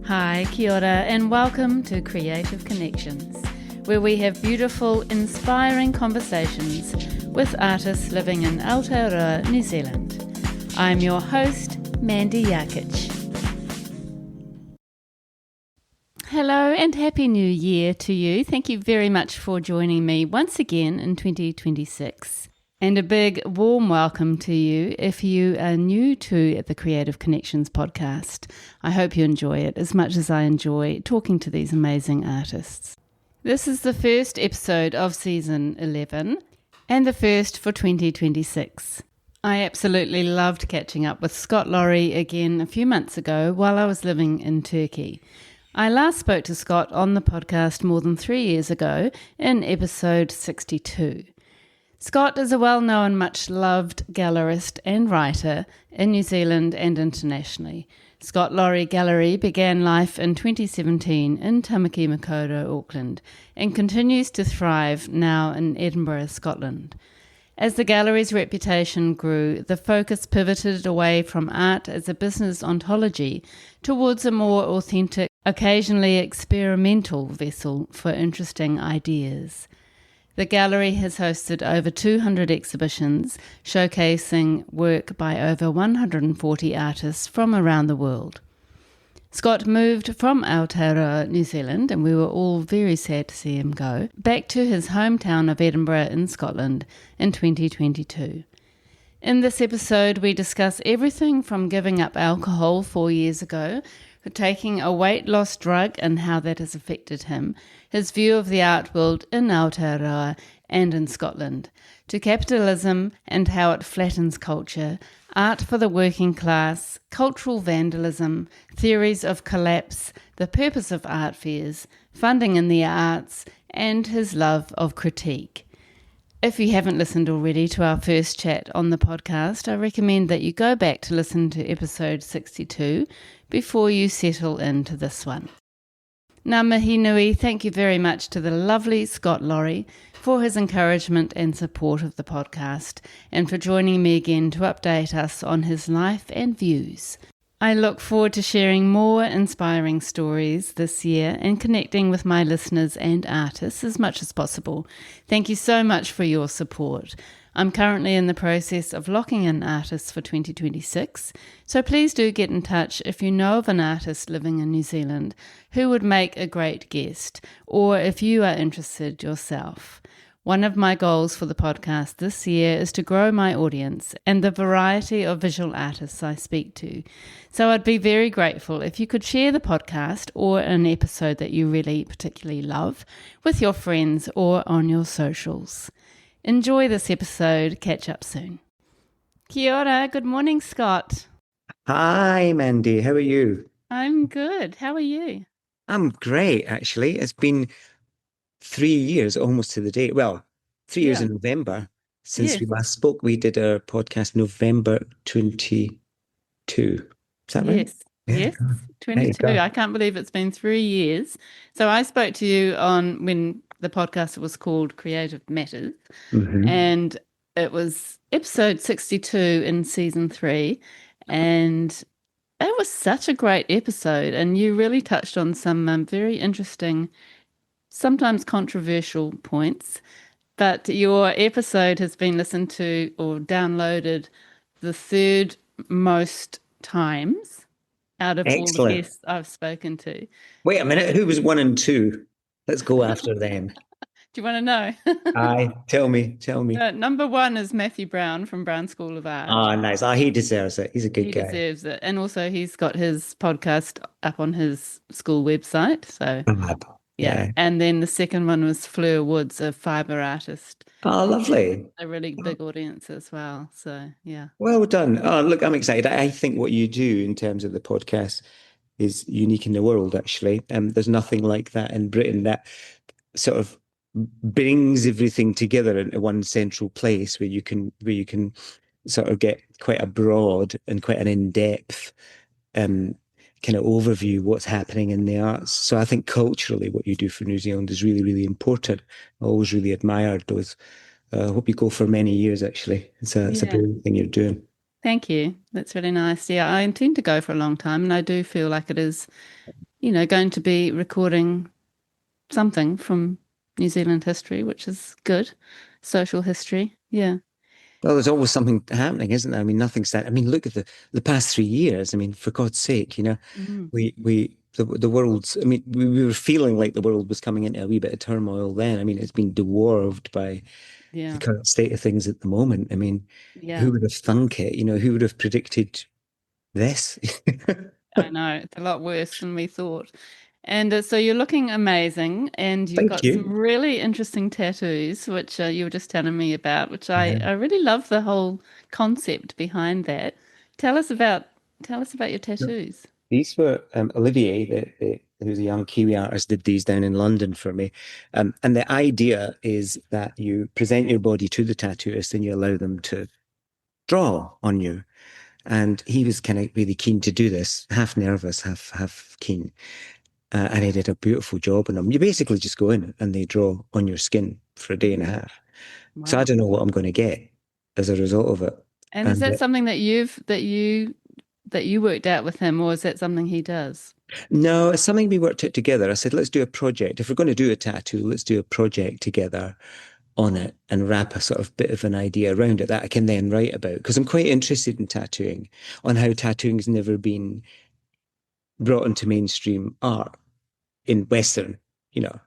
Hi, kia ora, and welcome to Creative Connections, where we have beautiful, inspiring conversations with artists living in Aotearoa, New Zealand. I'm your host, Mandy Jakic. Hello and Happy New Year to you. Thank you very much for joining me once again in 2026. And a big warm welcome to you if you are new to the Creative Connections podcast. I hope you enjoy it as much as I enjoy talking to these amazing artists. This is the first episode of season 11 and the first for 2026. I absolutely loved catching up with Scott Lawrie again a few months ago while I was living in Turkey. I last spoke to Scott on the podcast more than 3 years ago in episode 62. Scott is a well-known, much-loved gallerist and writer in New Zealand and internationally. Scott Lawrie Gallery began life in 2017 in Tamaki Makaurau Auckland and continues to thrive now in Edinburgh, Scotland. As the gallery's reputation grew, the focus pivoted away from art as a business ontology towards a more authentic, occasionally experimental vessel for interesting ideas. The gallery has hosted over 200 exhibitions, showcasing work by over 140 artists from around the world. Scott moved from Aotearoa, New Zealand, and we were all very sad to see him go, back to his hometown of Edinburgh in Scotland in 2022. In this episode, we discuss everything from giving up alcohol 4 years ago, for taking a weight loss drug and how that has affected him, his view of the art world in Aotearoa and in Scotland, to capitalism and how it flattens culture, art for the working class, cultural vandalism, theories of collapse, the purpose of art fairs, funding in the arts, and his love of critique. If you haven't listened already to our first chat on the podcast, I recommend that you go back to listen to episode 62 before you settle into this one. Ngā mihi nui, thank you very much to the lovely Scott Lawrie for his encouragement and support of the podcast and for joining me again to update us on his life and views. I look forward to sharing more inspiring stories this year and connecting with my listeners and artists as much as possible. Thank you so much for your support. I'm currently in the process of locking in artists for 2026, so please do get in touch if you know of an artist living in New Zealand who would make a great guest, or if you are interested yourself. One of my goals for the podcast this year is to grow my audience and the variety of visual artists I speak to. So I'd be very grateful if you could share the podcast or an episode that you really particularly love with your friends or on your socials. Enjoy this episode. Catch up soon. Kia ora. Good morning, Scott. Hi, Mandy. How are you? I'm good. How are you? I'm great, actually. It's been 3 years, almost to the date. Well, 3 years in November since we last spoke. We did our podcast November 22. Is that right? Yes, 22. I can't believe it's been 3 years. So I spoke to you on when the podcast was called Creative Matters, and it was episode 62 in season 3, and it was such a great episode, and you really touched on some very interesting, sometimes controversial points, but your episode has been listened to or downloaded the third most times out of all the guests I've spoken to. Wait a minute, who was 1 and 2? Let's go after them. Do you want to know? Aye, tell me. Number 1 is Matthew Brown from Brown School of Art. Ah, nice. He deserves it. He's a good guy. He deserves it. And also he's got his podcast up on his school website. So yeah. And then the second one was Fleur Woods, a fibre artist. Oh, lovely. A really big audience as well. So, yeah. Well done. Oh, look, I'm excited. I think what you do in terms of the podcast is unique in the world, actually. There's nothing like that in Britain that sort of brings everything together into one central place where you can sort of get quite a broad and quite an in-depth kind of overview of what's happening in the arts. So I think culturally what you do for New Zealand is really, really important. I always really admired those. I hope you go for many years, actually. It's a brilliant thing you're doing. Thank you. That's really nice. Yeah, I intend to go for a long time, and I do feel like it is, going to be recording something from New Zealand history, which is good. Social history. Yeah. Well, there's always something happening, isn't there? I mean, nothing's that. I mean, look at the past 3 years. I mean, for God's sake, Mm. the world's. I mean, we were feeling like the world was coming into a wee bit of turmoil then. I mean, it's been dwarfed by the Yeah. current state of things at the moment. I mean, Yeah. who would have thunk it? Who would have predicted this? I know. It's a lot worse than we thought. And so you're looking amazing, and you've Thank got some you. really interesting tattoos, which you were just telling me about, which I, Yeah. I really love the whole concept behind that. Tell us about tell us about your tattoos. These were Olivier, who's a young Kiwi artist, did these down in London for me. And the idea is that you present your body to the tattooist and you allow them to draw on you. And he was kind of really keen to do this, half nervous, half keen. And he did a beautiful job on them. You basically just go in and they draw on your skin for a day and a Mm. half. So I Wow. don't know what I'm going to get as a result of it. And is And that something that you worked out with him, or is that something he does? no, it's something we worked out together. I said, let's do a project. If we're going to do a tattoo, let's do a project together on it and wrap a sort of bit of an idea around it that I can then write about. Because I'm quite interested in tattooing, on how tattooing has never been brought into mainstream art in Western, you know,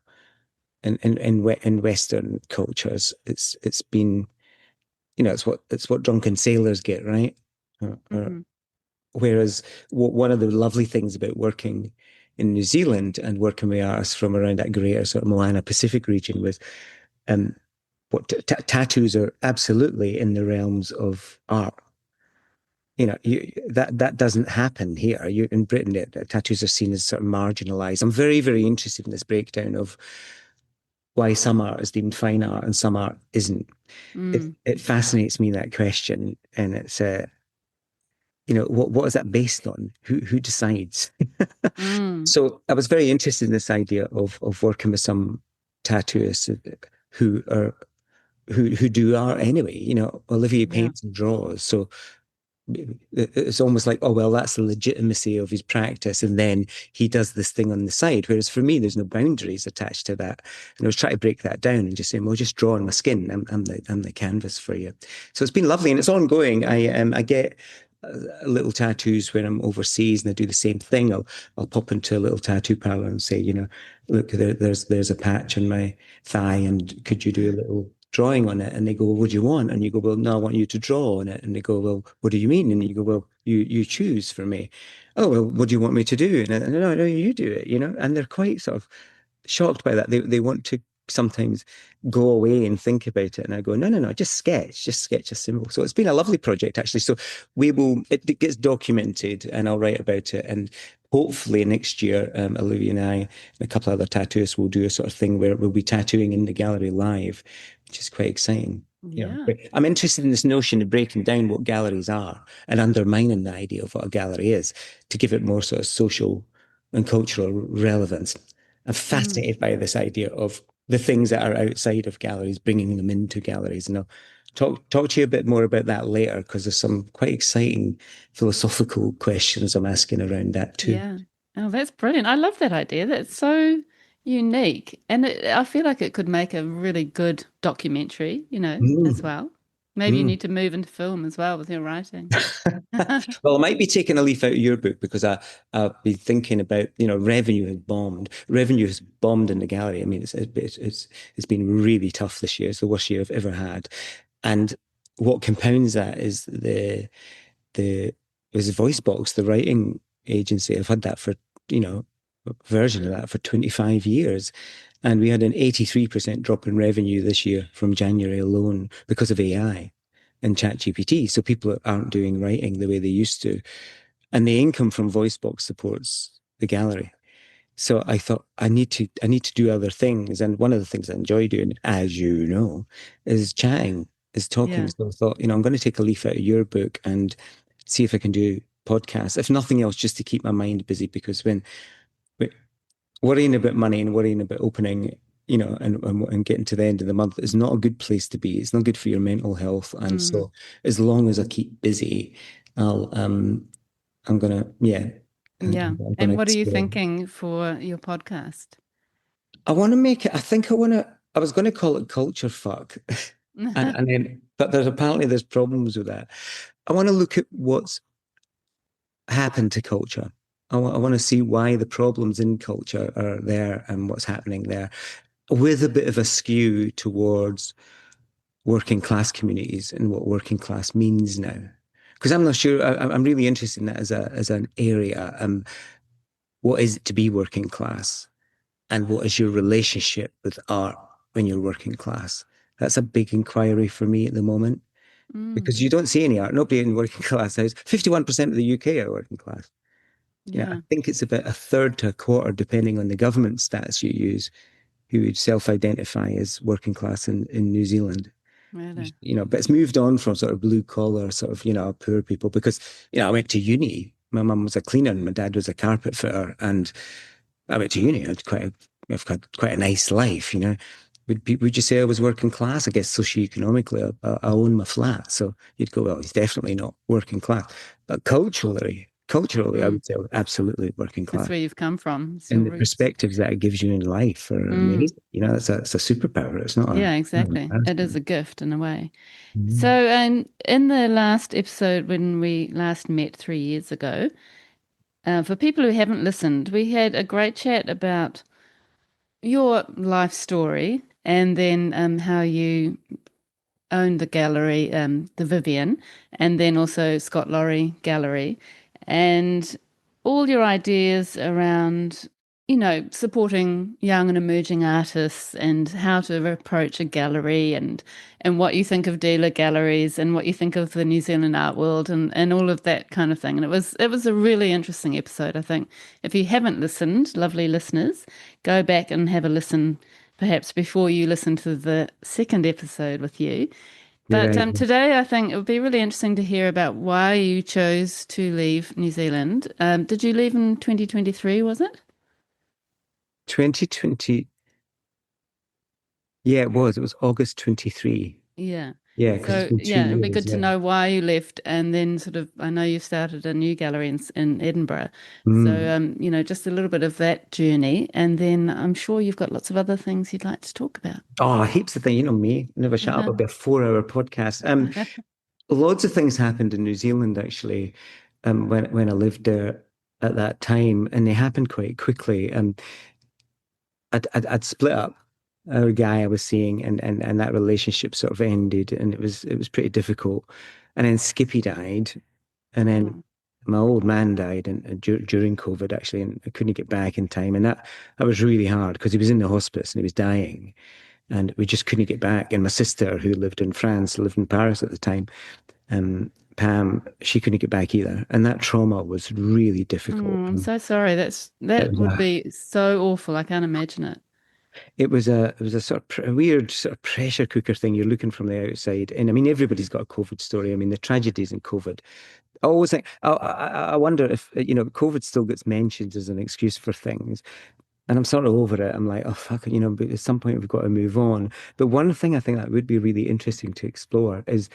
in Western cultures. It's been, it's what drunken sailors get, right? Mm. Whereas one of the lovely things about working in New Zealand and working with artists from around that greater sort of Moana Pacific region was um, what tattoos are absolutely in the realms of art. That doesn't happen here. In Britain, tattoos are seen as sort of marginalized. I'm very, very interested in this breakdown of why some art is deemed fine art and some art isn't. It, Mm. it fascinates me, that question, and it's what is that based on? Who decides? Mm. So I was very interested in this idea of working with some tattooists who are who do art anyway. Olivier Yeah. paints and draws, so it's almost like, oh well, that's the legitimacy of his practice, and then he does this thing on the side. Whereas for me, there's no boundaries attached to that, and I was trying to break that down and just saying, well, just draw on my skin. I'm the canvas for you. So it's been lovely, and it's ongoing. I get little tattoos when I'm overseas, and I do the same thing. I'll pop into a little tattoo parlor and say, look, there's a patch on my thigh, and could you do a little drawing on it? And they go, well, what do you want? And you go, well, no, I want you to draw on it. And they go, well, what do you mean? And you go, well, you choose for me. Oh, well, what do you want me to do? And no, you do it, and they're quite sort of shocked by that. They want to sometimes go away and think about it. And I go, no, no, no, just sketch a symbol. So it's been a lovely project, actually. So it gets documented and I'll write about it. And hopefully next year, Olivia and I and a couple of other tattooists will do a sort of thing where we'll be tattooing in the gallery live, which is quite exciting. Yeah. But I'm interested in this notion of breaking down what galleries are and undermining the idea of what a gallery is to give it more sort of social and cultural relevance. I'm Mm. fascinated by this idea of the things that are outside of galleries, bringing them into galleries. And I'll talk to you a bit more about that later because there's some quite exciting philosophical questions I'm asking around that too. Yeah. Oh, that's brilliant. I love that idea. That's so unique. And I feel like it could make a really good documentary, as Mm, well. Maybe you mm. need to move into film as well with your writing. Well, I might be taking a leaf out of your book because I've been thinking about, revenue has bombed. Revenue has bombed in the gallery. I mean, it's been really tough this year. It's the worst year I've ever had. And what compounds that is the was VoiceBox, the writing agency. I've had that for, a version of that for 25 years. And we had an 83% drop in revenue this year from January alone because of AI and ChatGPT. So people aren't doing writing the way they used to. And the income from VoiceBox supports the gallery. So I thought I need to do other things. And one of the things I enjoy doing, as you know, is chatting, is talking. Yeah. So I thought, I'm going to take a leaf out of your book and see if I can do podcasts, if nothing else, just to keep my mind busy. Because when worrying about money and worrying about opening, and getting to the end of the month is not a good place to be. It's not good for your mental health. And Mm. so as long as I keep busy, I'll I'm gonna, yeah. Yeah. I'm going And to what are you explore. thinking for your podcast? I want to make it. I think I want to. I was going to call it culture fuck, and then but there's problems with that. I want to look at what's happened to culture. I want to see why the problems in culture are there and what's happening there, with a bit of a skew towards working class communities and what working class means now. Because I'm not sure. I'm really interested in that as an area. What is it to be working class, and what is your relationship with art when you're working class? That's a big inquiry for me at the moment Mm, because you don't see any art. Nobody in working class house. 51% of the UK are working class. I yeah, think it's about a third to a quarter, depending on the government stats you use, who would self-identify as working class in New Zealand. really. But it's moved on from sort of blue collar, sort of, poor people because, I went to uni. My mum was a cleaner and my dad was a carpet fitter. And I went to uni. I've had quite a nice life, Would you say I was working class? I guess socioeconomically, I own my flat. So you'd go, well, he's definitely not working class. But culturally, I Mm. would say absolutely working That's class. where you've come from. It's your And the roots. perspectives that it gives you in life are Mm. amazing. It's a superpower. It's not Yeah, not an exactly. It is embarrassment. a gift in a way. So, Mm. and in the last episode, when we last met 3 years ago, for people who haven't listened, we had a great chat about your life story and then how you owned the gallery, the Vivian, and then also Lawrie Gallery, and all your ideas around, supporting young and emerging artists and how to approach a gallery and what you think of dealer galleries and what you think of the New Zealand art world and all of that kind of thing. And it was a really interesting episode, I think. If you haven't listened, lovely listeners, go back and have a listen perhaps before you listen to the second episode with you. Good But idea. today, I think it would be really interesting to hear about why you chose to leave New Zealand. Did you leave in 2023, was it? 2020. Yeah, it was. It was August 23. Yeah. Yeah, because it's So, been two yeah, it'd be years. good to Yeah. know why you left. And then, sort of, I know you started a new gallery in Edinburgh. So, Mm. just a little bit of that journey. And then I'm sure you've got lots of other things you'd like to talk about. Oh, heaps of things. You know me, never shut up. It'll be a 4-hour podcast. Loads of things happened in New Zealand actually, when I lived there at that time, and they happened quite quickly. I'd split up a guy I was seeing, and that relationship sort of ended, and it was pretty difficult. And then Skippy died, and then Oh, my old man died during COVID actually, and I couldn't get back in time, and that was really hard because he was in the hospice and he was dying, and we just couldn't get back. And my sister, who lived in France, lived in Paris at the time, Pam, she couldn't get back either, and that trauma was really difficult. I'm so sorry. It That was would a be so awful. I can't imagine it. it was a sort of a weird sort of pressure cooker thing. You're looking from the outside, and I mean everybody's got a COVID story. I mean the tragedies in COVID. I always think I wonder if COVID still gets mentioned as an excuse for things, and I'm sort of over it. I'm like, oh fuck, but at some point we've got to move on. But one thing I think that would be really interesting to explore is,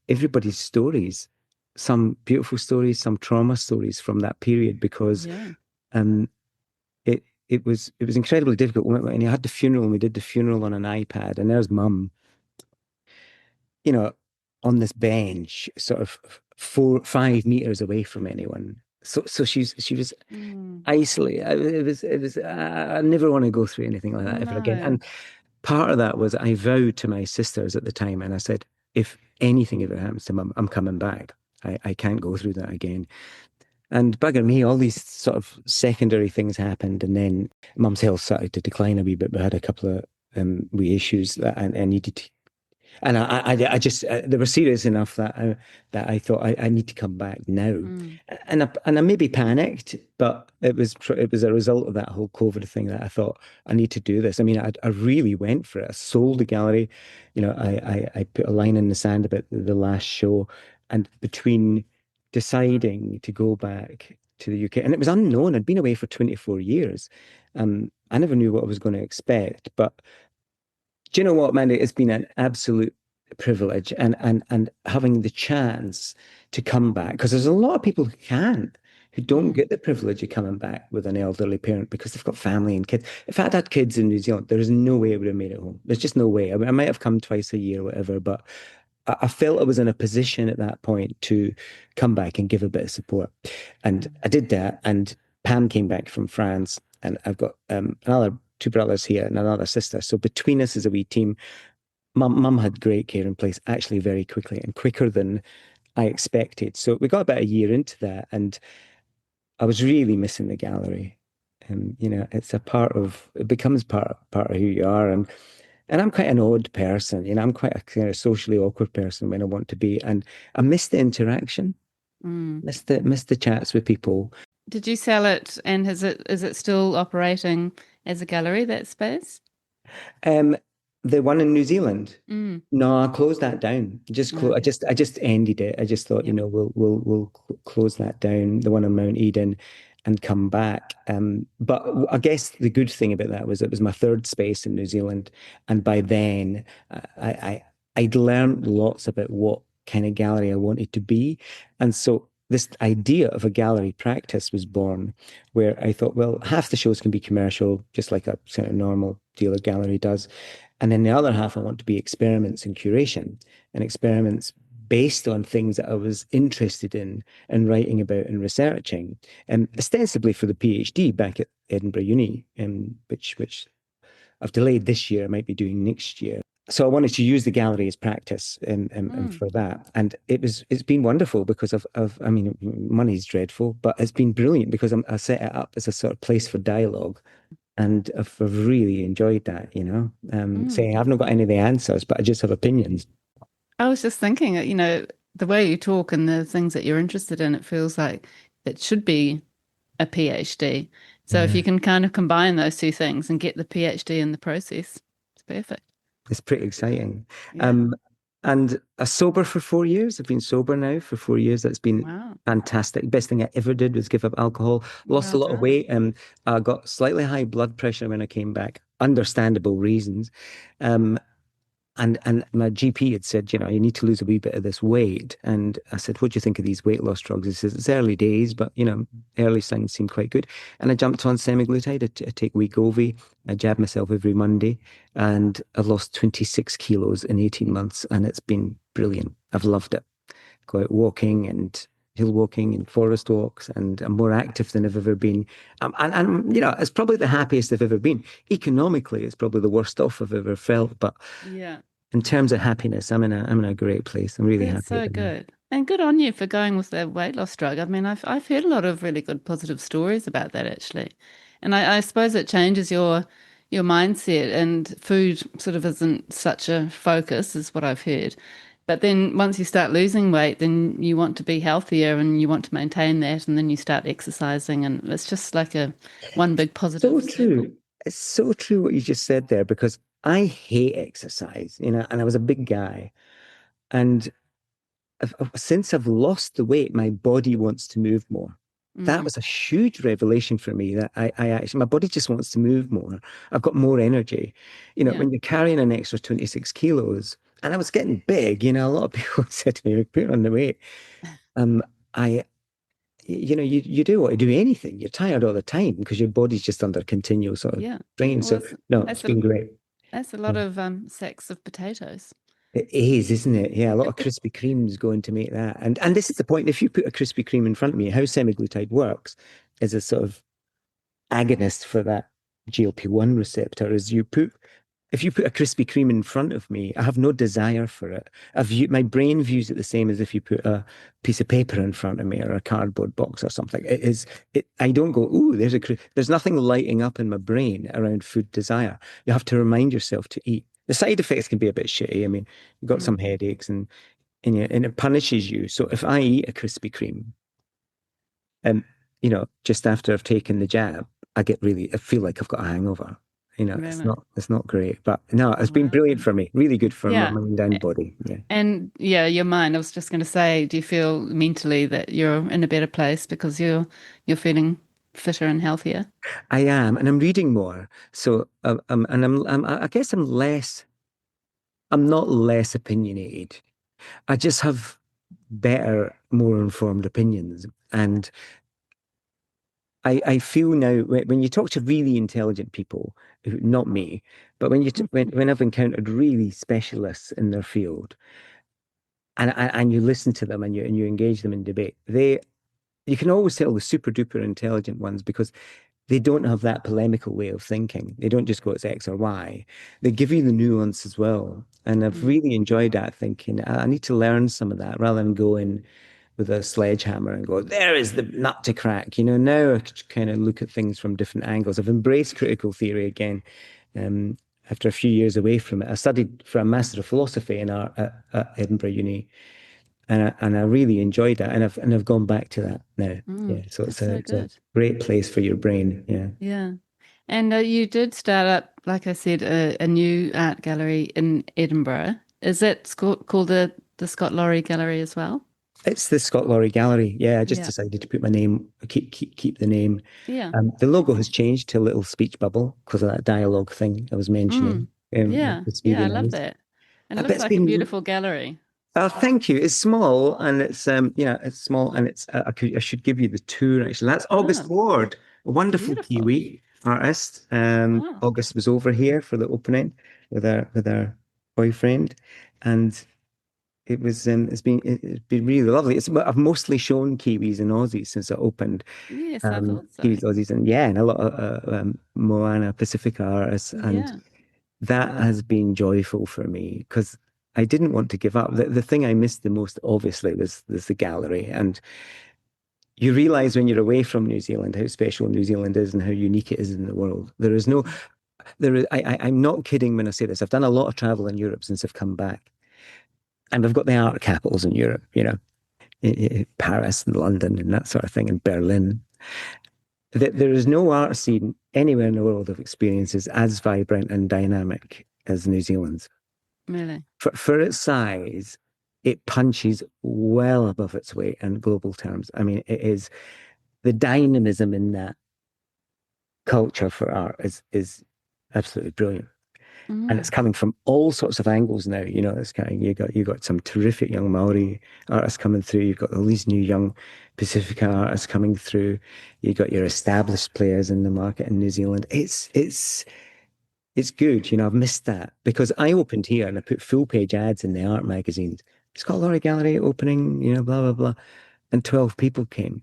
everybody's stories, some beautiful stories, some trauma stories from that period, because Yeah. um it was incredibly difficult. When you had the funeral, and we did the funeral on an iPad, and there's mum, you know, on this bench, sort of 5 meters away from anyone. So she was Mm. isolated. It was. I never want to go through anything like that ever again. No. And part of that was I vowed to my sisters at the time, and I said, if anything ever happens to mum, I'm coming back. I can't go through that again. And bugger me, all these sort of secondary things happened, and then mum's health started to decline a wee bit. We had a couple of wee issues that I needed to, and I just they were serious enough that I thought I need to come back now, Mm. and I maybe panicked, but it was a result of that whole COVID thing that I thought I need to do this. I mean, I really went for it. I sold the gallery, I put a line in the sand about the last show, and between deciding to go back to the UK, and it was unknown. I'd been away for 24 years. I never knew what I was going to expect, but do you know what, Mandy? It's been an absolute privilege, and having the chance to come back, because there's a lot of people who can't. who don't get the privilege of coming back with an elderly parent because they've got family and kids. If I'd had kids in New Zealand, there is no way I would have made it home. There's just no way. I mean, I might have come twice a year or whatever, but I felt I was in a position at that point to come back and give a bit of support. And I did that. And Pam came back from France, and I've got another two brothers here and another sister. So between us as a wee team, mum had great care in place actually very quickly and quicker than I expected. So we got about a year into that, and I was really missing the gallery. It's it becomes part of who you are. And I'm quite an odd person, I'm quite a kind of socially awkward person when I want to be. And I miss the interaction, miss the chats with people. Did you sell it, and is it still operating as a gallery, that space? The one in New Zealand. Mm. No, I closed that down. Okay. I just ended it. I just thought, Yep. we'll close that down, the one on Mount Eden, and come back. But I guess the good thing about that was it was my third space in New Zealand, and by then I'd learned lots about what kind of gallery I wanted to be, and so this idea of a gallery practice was born, where I thought, well, half the shows can be commercial, just like a sort of normal dealer gallery does. And then the other half, I want to be experiments and curation, and experiments based on things that I was interested in and writing about and researching, and ostensibly for the PhD back at Edinburgh Uni, which I've delayed this year, I might be doing next year. So I wanted to use the gallery as practice and for that. And it's been wonderful because I mean, money's dreadful, but it's been brilliant because I set it up as a sort of place for dialogue. And I've really enjoyed that, saying I've not got any of the answers, but I just have opinions. I was just thinking, the way you talk and the things that you're interested in, it feels like it should be a PhD. So if Yeah. you can kind of combine those two things and get the PhD in the process, it's perfect. It's pretty exciting. Yeah. Um, and I sober for 4 years. I've been sober now for 4 years. That's been Wow. fantastic. Best thing I ever did was give up alcohol. Lost a Well lot of done. weight. I got slightly high blood pressure when I came back, understandable reasons. Um, and my GP had said, you need to lose a wee bit of this weight. And I said, what do you think of these weight loss drugs? He says, it's early days, but, early signs seem quite good. And I jumped on semaglutide. I take Wegovy. I jab myself every Monday. And I've lost 26 kilos in 18 months. And it's been brilliant. I've loved it. Go out walking and hill walking and forest walks. And I'm more active than I've ever been. And it's probably the happiest I've ever been. Economically, it's probably the worst off I've ever felt. But Yeah. in terms of happiness, I'm in a great place. I'm really That's happy so at the minute. good. And good on you for going with the weight loss drug. I mean, I've heard a lot of really good positive stories about that actually. And I suppose it changes your mindset, and food sort of isn't such a focus, is what I've heard. But then once you start losing weight, then you want to be healthier and you want to maintain that, and then you start exercising, and it's just like a one big So positive circle. true. It's so true what you just said there because I hate exercise, and I was a big guy. And since I've lost the weight, my body wants to move more. That Mm, was a huge revelation for me that I actually, my body just wants to move more. I've got more energy. yeah. When you're carrying an extra 26 kilos, and I was getting big, a lot of people said to me, put on the weight. Um, I, you do want to do anything. You're tired all the time because your body's just under continual sort of Yeah. strain. Well, So no, it's that's a been great. that's a lot of sacks of potatoes. It is, isn't it? Yeah, a lot of Krispy Kremes going to make that. And this is the point. If you put a Krispy Kreme in front of me, how semaglutide works is a sort of agonist for that GLP-1 receptor. If you put a Krispy Kreme in front of me, I have no desire for it. My brain views it the same as if you put a piece of paper in front of me or a cardboard box or something. I don't go, ooh, there's nothing lighting up in my brain around food desire. You have to remind yourself to eat. The side effects can be a bit shitty. I mean, you've got some Mm, headaches and it punishes you. So if I eat a Krispy Kreme, um, just after I've taken the jab, I feel like I've got a hangover. really. It's not great, but no, it's been Wow. brilliant for me. Really good for my Yeah. mind and body. Yeah, And yeah, your mind. I was just going to say, do you feel mentally that you're in a better place because you're feeling fitter and healthier? I am, and I'm reading more. So, and I guess I'm not less opinionated. I just have better, more informed opinions. And I feel now when you talk to really intelligent people, not me, but when I've encountered really specialists in their field, and you listen to them and you engage them in debate, you can always tell the super duper intelligent ones because they don't have that polemical way of thinking. They don't just go, it's X or Y. They give you the nuance as well. And I've Mm. really enjoyed that thinking. I need to learn some of that rather than go in with a sledgehammer and go, there is the nut to crack. Now I could kind of look at things from different angles. I've embraced critical theory again um, after a few years away from it. I studied for a Master of Philosophy in art at Edinburgh Uni, and I really enjoyed that, and I've gone back to that now. Yeah, so That's it's a so it's a good. great place for your brain. Yeah, Yeah. And you did start up, like I said, a new art gallery in Edinburgh. Is it called the Scott Lawrie Gallery as well? it's the Scott Lawrie Gallery. Yeah, I just Yeah. decided to put my name, keep the name. Yeah. The logo has changed to a little speech bubble because of that dialogue thing I was mentioning. Mm. Yeah. It's Yeah. really I love nice. that. And it But looks it's like a been beautiful gallery. Oh, thank you. It's small and it's small and I should give you the tour actually. That's August Oh, Ward, a wonderful beautiful. Kiwi artist. Wow. August was over here for the opening with her boyfriend, and it's been really lovely. I've mostly shown Kiwis and Aussies since it opened. Yes, I thought so. Kiwis, Aussies, and yeah, and a lot of Moana Pacifica artists, and Yeah. that has been joyful for me because I didn't want to give up. The thing I missed the most, obviously, was the gallery. And you realize when you're away from New Zealand how special New Zealand is and how unique it is in the world. There is no, there is, I'm not kidding when I say this. I've done a lot of travel in Europe since I've come back. And we've got the art capitals in Europe, Paris and London and that sort of thing, and Berlin. There is no art scene anywhere in the world of experiences as vibrant and dynamic as New Zealand's. Really. For its size, it punches well above its weight in global terms. I mean, it is the dynamism in that culture for art is absolutely brilliant. And it's Mm. coming from all sorts of angles now. It's kind of, you got some terrific young Maori artists coming through. You've got all these new young Pacifica artists coming through. You got your established players in the market in New Zealand. It's good. I've missed that because I opened here and I put full page ads in the art magazines. Scott Lawrie Gallery opening, blah, blah, blah. And 12 people came.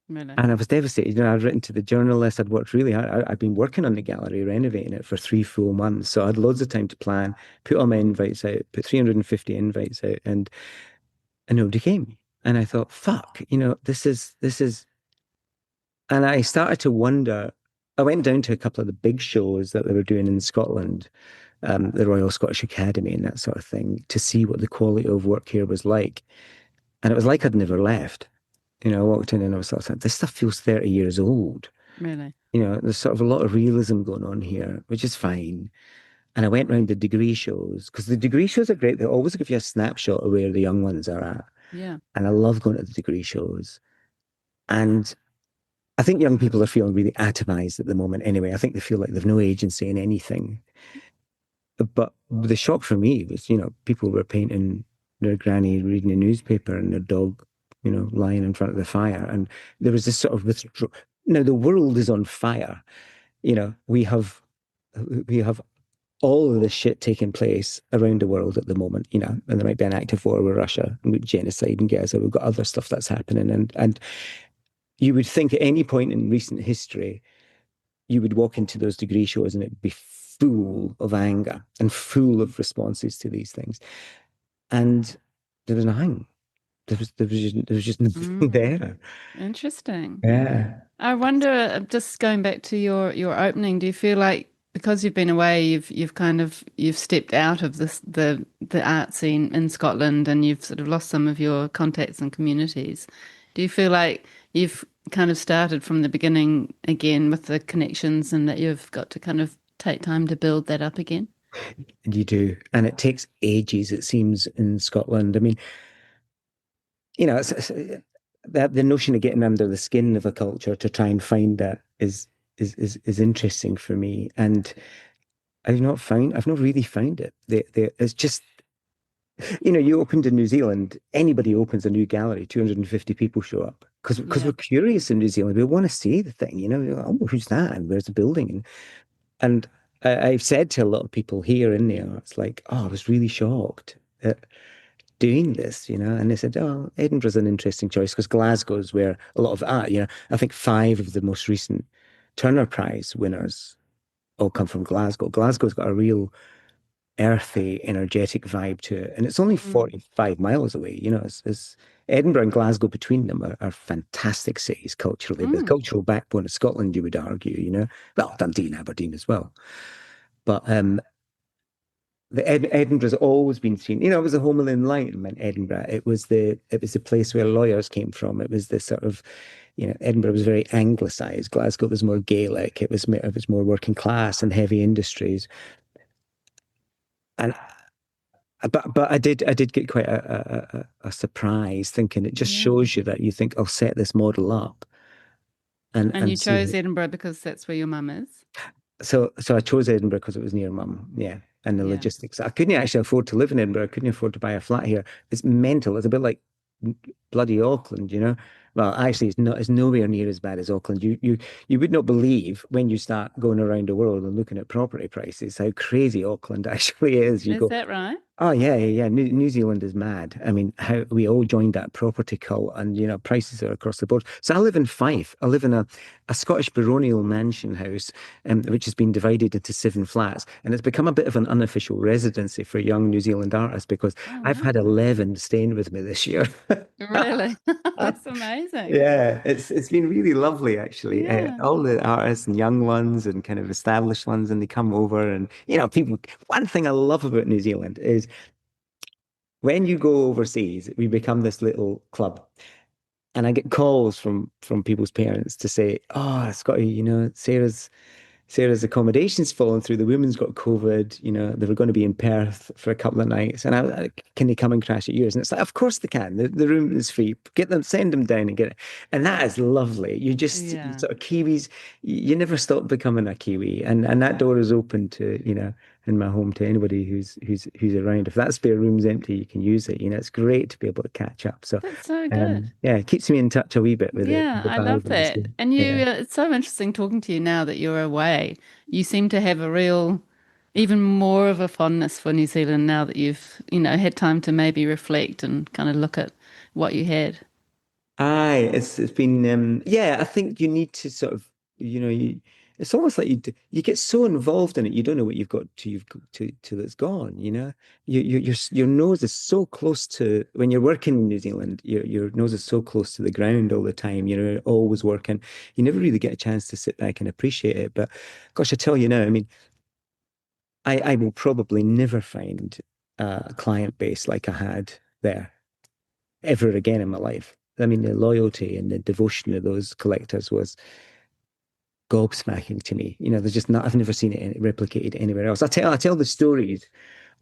Really. And I was devastated. I'd written to the journalist. I'd worked really hard. I'd been working on the gallery, renovating it for 3 full months. So I had loads of time to plan, put all my invites out, put 350 invites out, and nobody came. And I thought, fuck, this is, and I started to wonder. I went down to a couple of the big shows that they were doing in Scotland, the Royal Scottish Academy and that sort of thing, to see what the quality of work here was like. And it was like I'd never left. I walked in and I was sort of like, this stuff feels 30 years old. Really. There's sort of a lot of realism going on here, which is fine. And I went round the degree shows because the degree shows are great. They always give you a snapshot of where the young ones are at. Yeah. And I love going to the degree shows. And I think young people are feeling really atomized at the moment anyway. I think they feel like they've no agency in anything. But the shock for me was, people were painting their granny reading a newspaper and their dog, lying in front of the fire. And there was this sort of withdrawal. Now the world is on fire. We have all of this shit taking place around the world at the moment, and there might be an active war with Russia and with genocide in Gaza. We've got other stuff that's happening. And you would think at any point in recent history, you would walk into those degree shows and it'd be full of anger and full of responses to these things. And there was nothing. There was just nothing Mm. there. Interesting. Yeah. I wonder, just going back to your opening, do you feel like because you've been away, you've stepped out of the art scene in Scotland and you've sort of lost some of your contacts and communities? Do you feel like you've kind of started from the beginning again with the connections and that you've got to kind of take time to build that up again? You do. And it takes ages, it seems, in Scotland. I mean, that the notion of getting under the skin of a culture to try and find that is interesting for me. And I've not really found it. It's just, you opened in New Zealand, anybody opens a new gallery, 250 people show up. because Yeah. we're curious in New Zealand. We want to see the thing, you know. We're like, oh, who's that? And where's the building? And I've said to a lot of people here in there, it's like, oh, I was really shocked at doing this, you know. And they said, oh, Edinburgh's an interesting choice because Glasgow's where a lot of art, you know, I think five of the most recent Turner Prize winners all come from Glasgow. Glasgow's got a real earthy, energetic vibe to it. And it's only Mm. 45 miles away. You know, it's Edinburgh and Glasgow between them are fantastic cities culturally. The Mm. cultural backbone of Scotland, you would argue, you know. Well, Dundee and Aberdeen as well. But Edinburgh's always been seen, you know, it was the home of the Enlightenment, Edinburgh. It was the place where lawyers came from. It was the sort of, you know, Edinburgh was very anglicized. Glasgow was more Gaelic. It was more working class and heavy industries. And but I did get quite a surprise thinking it just Yeah. shows you that you think I'll set this model up and And you and chose see. Edinburgh because that's where your mum is. So I chose Edinburgh because it was near mum, yeah, and the Yeah. logistics. I couldn't actually afford to live in Edinburgh. I couldn't afford to buy a flat here. It's mental. It's a bit like bloody Auckland, you know. Well, actually, it's not. It's nowhere near as bad as Auckland. You would not believe when you start going around the world and looking at property prices how crazy Auckland actually is. You Is go, that right? oh yeah, yeah, yeah. New Zealand is mad. I mean, how we all joined that property cult, and you know, prices are across the board. So I live in Fife. I live in a Scottish baronial mansion house, which has been divided into 7 flats, and it's become a bit of an unofficial residency for young New Zealand artists because Oh, I've wow. had 11 staying with me this year. Really? That's amazing. Yeah, it's been really lovely actually. Yeah. All the artists and young ones and kind of established ones, and they come over, and you know, people. One thing I love about New Zealand is when you go overseas, we become this little club. And I get calls from people's parents to say, "Oh, Scotty, you know, Sarah's accommodation's fallen through. The women's got COVID. You know, they were going to be in Perth for a couple of nights. And can they come and crash at yours?" And it's like, of course they can. The room is free. Get them, send them down and get it. And that is lovely. You Yeah. sort of Kiwis, you never stop becoming a Kiwi. And that door is open to, you know, in my home to anybody who's around. If that spare room's empty, you can use it. You know, it's great to be able to catch up. So, That's so good. yeah, it keeps me in touch a wee bit with Yeah, the I love vibe of the that. scene. And Yeah. it's so interesting talking to you now that you're away. You seem to have a real, even more of a fondness for New Zealand now that you've, had time to maybe reflect and kind of look at what you had. Aye, it's been yeah, I think you need to sort of it's almost like you get so involved in it you don't know what you've got to till it's gone, you know. Your nose is so close to when you're working in New Zealand, your nose is so close to the ground all the time, you're always working. You never really get a chance to sit back and appreciate it. But gosh, I tell you now, I mean, I will probably never find a client base like I had there ever again in my life. I mean, the loyalty and the devotion of those collectors was gobsmacking to me. You know, there's just not, I've never seen it replicated anywhere else. I tell the stories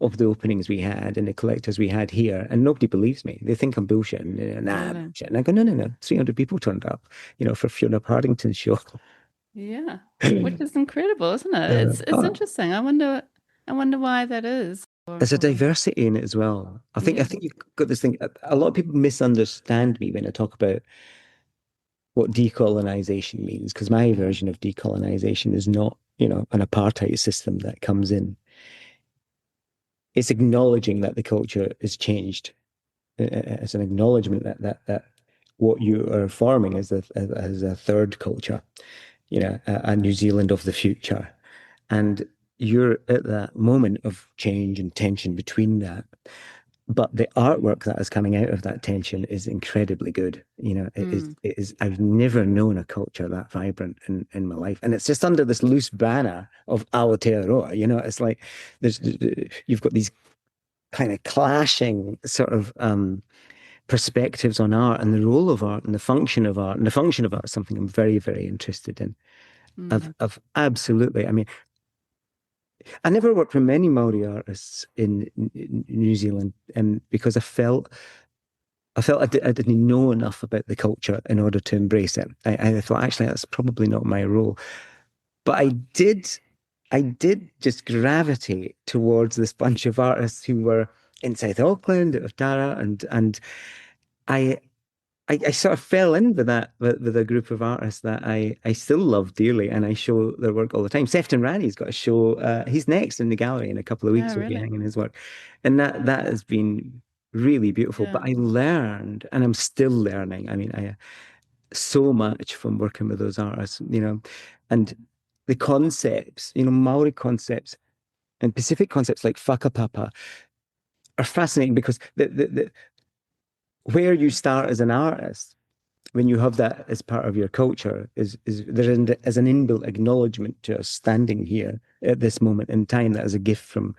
of the openings we had and the collectors we had here, and nobody believes me. They think I'm bullshitting. Nah, Really? bullshit. And I go, no, no, no. 300 people turned up, for Fiona Paddington's show. Yeah. Which is incredible, isn't it? It's Oh, interesting. I wonder why that is. there's a diversity in it as well. I think I Yeah. think you've got this thing. A lot of people misunderstand me when I talk about what decolonization means, because my version of decolonization is not, an apartheid system that comes in. It's acknowledging that the culture has changed. It's an acknowledgement that what you are forming as a third culture, a New Zealand of the future, and you're at that moment of change and tension between that. But the artwork that is coming out of that tension is incredibly good. It is, Mm. it is, I've never known a culture that vibrant in my life. And it's just under this loose banner of Aotearoa. It's like there's you've got these kind of clashing sort of perspectives on art and the role of art and the function of art. And the function of art is something I'm very, very interested in. I've, Mm. I've absolutely, I mean, I never worked with many Maori artists in New Zealand, because I felt I didn't know enough about the culture in order to embrace it. I thought actually that's probably not my role, but I did just gravitate towards this bunch of artists who were in South Auckland, of Dara, and I I sort of fell in with that with a group of artists that I still love dearly, and I show their work all the time. Sefton Rani's got a show. He's next in the gallery in a couple of Oh, weeks. We'll be really? hanging his work, and that has been really beautiful. Yeah. But I learned, and I'm still learning. I mean, I so much from working with those artists, and the concepts, Maori concepts and Pacific concepts like whakapapa are fascinating because where you start as an artist when you have that as part of your culture is there is an inbuilt acknowledgement to us standing here at this moment in time that is a gift from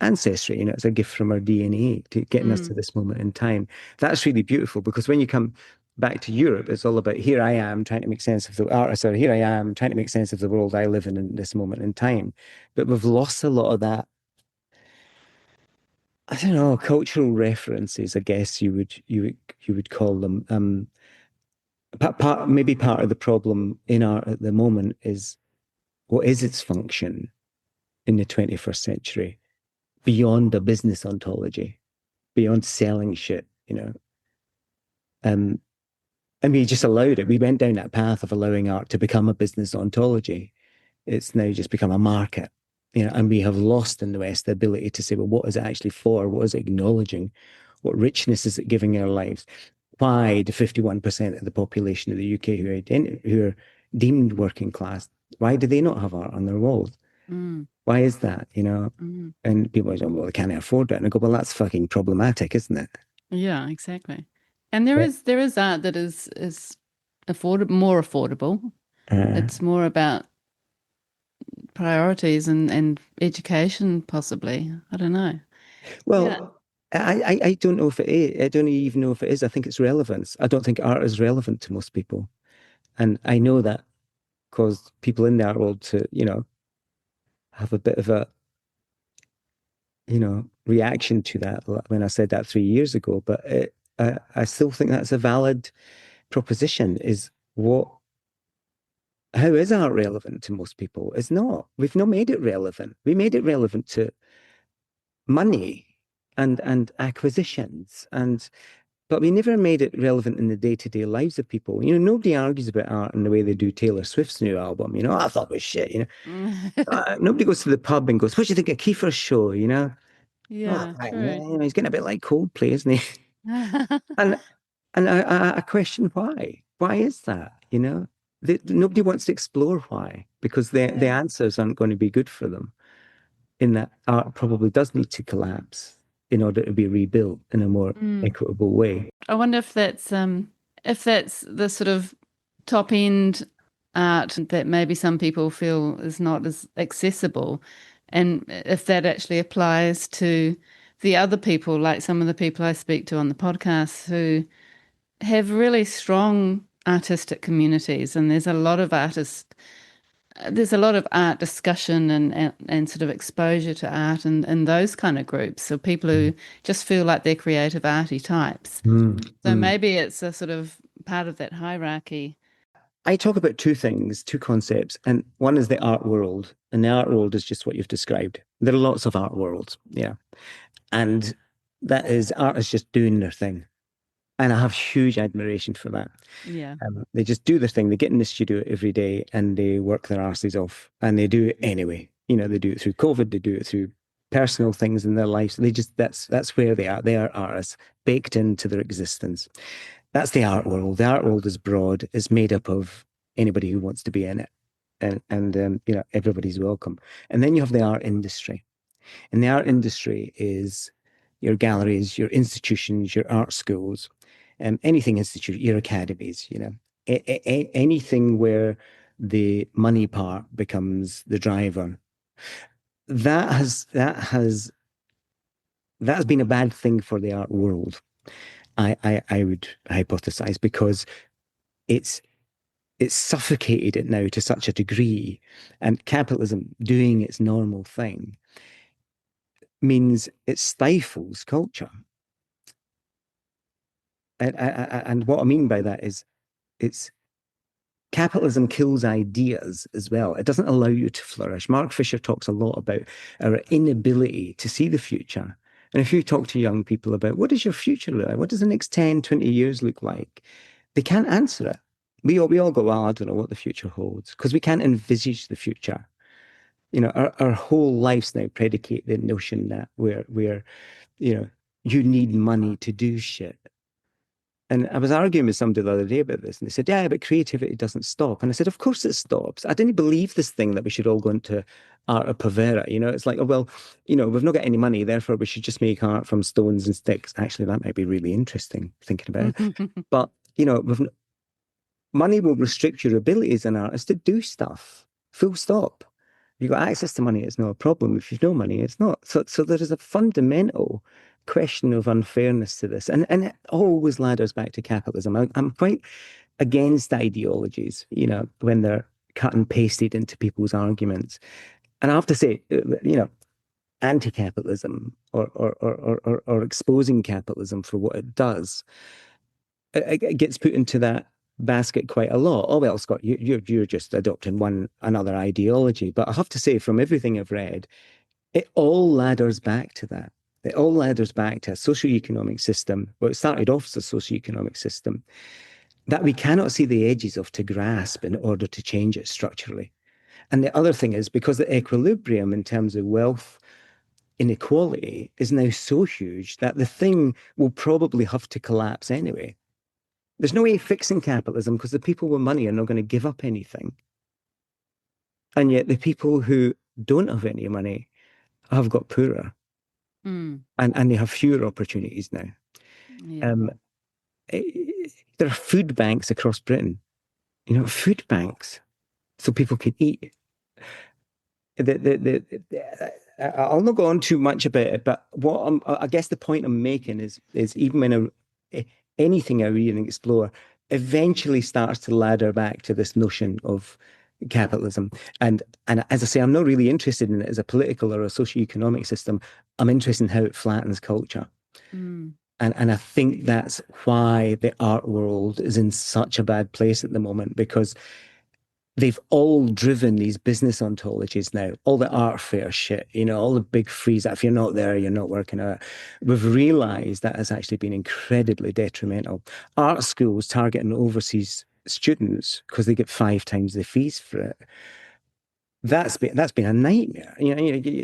ancestry. It's a gift from our DNA to getting us to Mm. this moment in time. That's really beautiful because when you come back to Europe, it's all about here I am trying to make sense of the artist, or here I am trying to make sense of the world I live in this moment in time. But we've lost a lot of that. I don't know, cultural references, I guess you would call them. Maybe part of the problem in art at the moment is what is its function in the 21st century beyond a business ontology, beyond selling shit. Um, and we just allowed it. We went down that path of allowing art to become a business ontology. It's now just become a market, and we have lost in the West the ability to say, well, what is it actually for? What is it acknowledging? What richness is it giving our lives? Why do 51% of the population of the UK who are deemed working class, why do they not have art on their walls? Mm. Why is that? Mm. And people say, well, they can't afford it. And I go, well, that's fucking problematic, isn't it? Yeah, exactly. And there Yeah. is art that is more affordable. Uh, It's more about priorities and education, possibly. I don't know. Yeah. well, I don't know if it is. I don't even know if it is. I think it's relevance. I don't think art is relevant to most people. And I know that caused people in the art world to have a bit of a reaction to that when I said that 3 years ago. But I still think that's a valid proposition. How is art relevant to most people? It's not. We've not made it relevant. We made it relevant to money and acquisitions but we never made it relevant in the day-to-day lives of people. Nobody argues about art in the way they do Taylor Swift's new album. I thought it was shit. Nobody goes to the pub and goes, "What do you think of Kiefer's show?" Oh, Yeah, right, true. he's getting a bit like Coldplay, isn't he? And I question why. Why is that? Nobody wants to explore why because the Yeah. answers aren't going to be good for them. In that art probably does need to collapse in order to be rebuilt in a more Mm. equitable way. I wonder if that's the sort of top end art that maybe some people feel is not as accessible, and if that actually applies to the other people, like some of the people I speak to on the podcast who have really strong artistic communities, and there's a lot of art discussion and sort of exposure to art and those kind of groups. So people who just feel like they're creative arty types. Mm, So mm. maybe it's a sort of part of that hierarchy. I talk about two things, two concepts, and one is the art world, and the art world is just what you've described. There are lots of art worlds, yeah, and that is artists just doing their thing, and I have huge admiration for that. Yeah. They just do their thing. They get in the studio every day and they work their asses off, and they do it anyway. They do it through COVID. They do it through personal things in their lives. They just that's where they are. They are artists baked into their existence. That's the art world. The art world is broad. It's made up of anybody who wants to be in it, and everybody's welcome. And then you have the art industry, and the art industry is your galleries, your institutions, your art schools, anything institute, your academies. Anything where the money part becomes the driver. That has been a bad thing for the art world. I would hypothesize because it's it's suffocated it now to such a degree, and capitalism doing its normal thing means it stifles culture. And what I mean by that is it's capitalism kills ideas as well. It doesn't allow you to flourish. Mark Fisher talks a lot about our inability to see the future And if you talk to young people about what does your future look like? What does the next 10, 20 years look like? They can't answer it. We all go, well, I don't know what the future holds because we can't envisage the future. Our whole life's now predicate the notion that you know, you need money to do shit. And I was arguing with somebody the other day about this, and they said, yeah, but creativity doesn't stop. And I said, of course it stops. I didn't believe this thing that we should all go into art of Povera. It's like, oh, well, we've not got any money, therefore we should just make art from stones and sticks. Actually, that might be really interesting thinking about it. But, money will restrict your ability as an artist to do stuff. Full stop. If you've got access to money, it's not a problem. If you've no money, it's not. So there is a fundamental question of unfairness to this. And it always ladders back to capitalism. I'm quite against ideologies, when they're cut and pasted into people's arguments. And I have to say, anti-capitalism or exposing capitalism for what it does, it gets put into that basket quite a lot. Oh well, Scott, you're just adopting another ideology. But I have to say, from everything I've read, it all ladders back to that. It all ladders back to a socioeconomic system. Well, it started off as a socioeconomic system that we cannot see the edges of to grasp in order to change it structurally. And the other thing is because the equilibrium in terms of wealth inequality is now so huge that the thing will probably have to collapse anyway. There's no way of fixing capitalism because the people with money are not going to give up anything. And yet the people who don't have any money have got poorer and they have fewer opportunities now. Yeah. There are food banks across Britain, food banks so people can eat. I'll not go on too much about it, but I guess the point I'm making is even when anything I read and explore eventually starts to ladder back to this notion of capitalism. And as I say, I'm not really interested in it as a political or a socioeconomic system. I'm interested in how it flattens culture. And I think that's why the art world is in such a bad place at the moment, because they've all driven these business ontologies now, all the art fair shit, all the big frees. If you're not there, you're not working out. We've realized that has actually been incredibly detrimental. Art schools targeting overseas students because they get 5 times the fees for it. That's been a nightmare.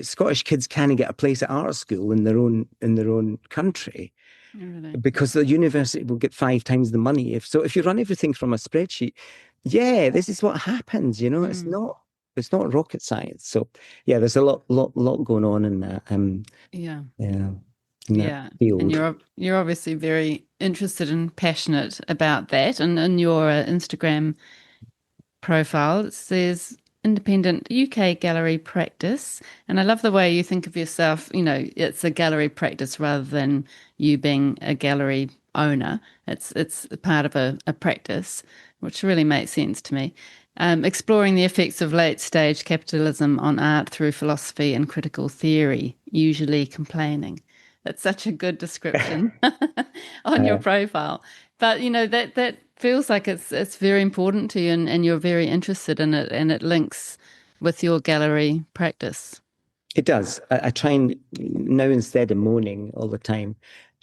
Scottish kids can't get a place at art school in their own country. Really? Because the university will get 5 times the money. If you run everything from a spreadsheet, yeah, this is what happens. It's not rocket science. So yeah, there's a lot going on in that. Yeah. In that field. And you're obviously very interested and passionate about that. And in your Instagram profile, it says independent UK gallery practice. And I love the way you think of yourself, it's a gallery practice rather than you being a gallery owner. It's part of a practice, which really makes sense to me. Exploring the effects of late stage capitalism on art through philosophy and critical theory, usually complaining. That's such a good description on your profile. But that feels like it's very important to you, and you're very interested in it, and it links with your gallery practice. It does. I try and now, instead of moaning all the time,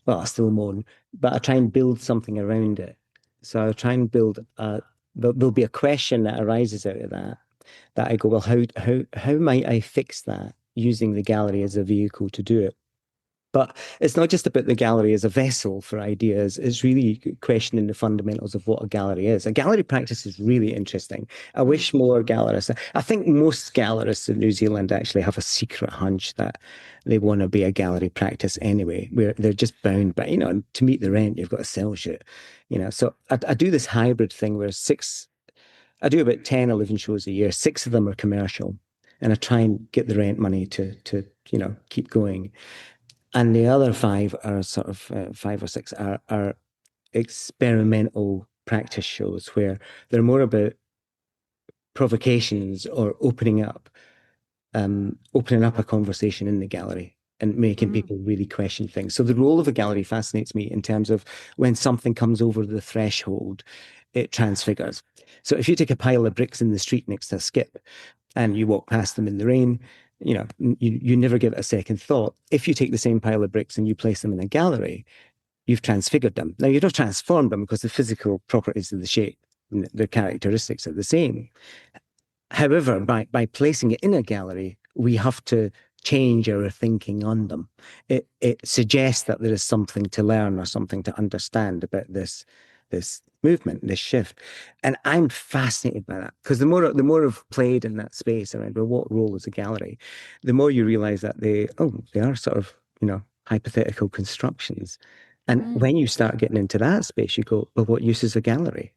well, I still moan, but I try and build something around it. So I try and build there'll be a question that arises out of that I go, well, how might I fix that using the gallery as a vehicle to do it? But it's not just about the gallery as a vessel for ideas. It's really questioning the fundamentals of what a gallery is. A gallery practice is really interesting. I wish more gallerists. I think most gallerists in New Zealand actually have a secret hunch that they want to be a gallery practice anyway, where they're just bound by, to meet the rent, you've got to sell shit. So I do this hybrid thing where I do about 10, 11 shows a year. 6 of them are commercial. And I try and get the rent money to keep going. And the other 5 are sort of 5 or 6 are experimental practice shows where they're more about provocations or opening up a conversation in the gallery and making people really question things. So the role of a gallery fascinates me in terms of when something comes over the threshold, it transfigures. So if you take a pile of bricks in the street next to a skip and you walk past them in the rain, you never give it a second thought. If you take the same pile of bricks and you place them in a gallery, you've transfigured them. Now, you've not transformed them because the physical properties of the shape, the characteristics are the same. However, by placing it in a gallery, we have to change our thinking on them. It suggests that there is something to learn or something to understand about this movement, this shift. And I'm fascinated by that because the more I've played in that space around, well, what role is a gallery, the more you realize that they are sort of, hypothetical constructions. And when you start getting into that space, you go, well, what use is a gallery?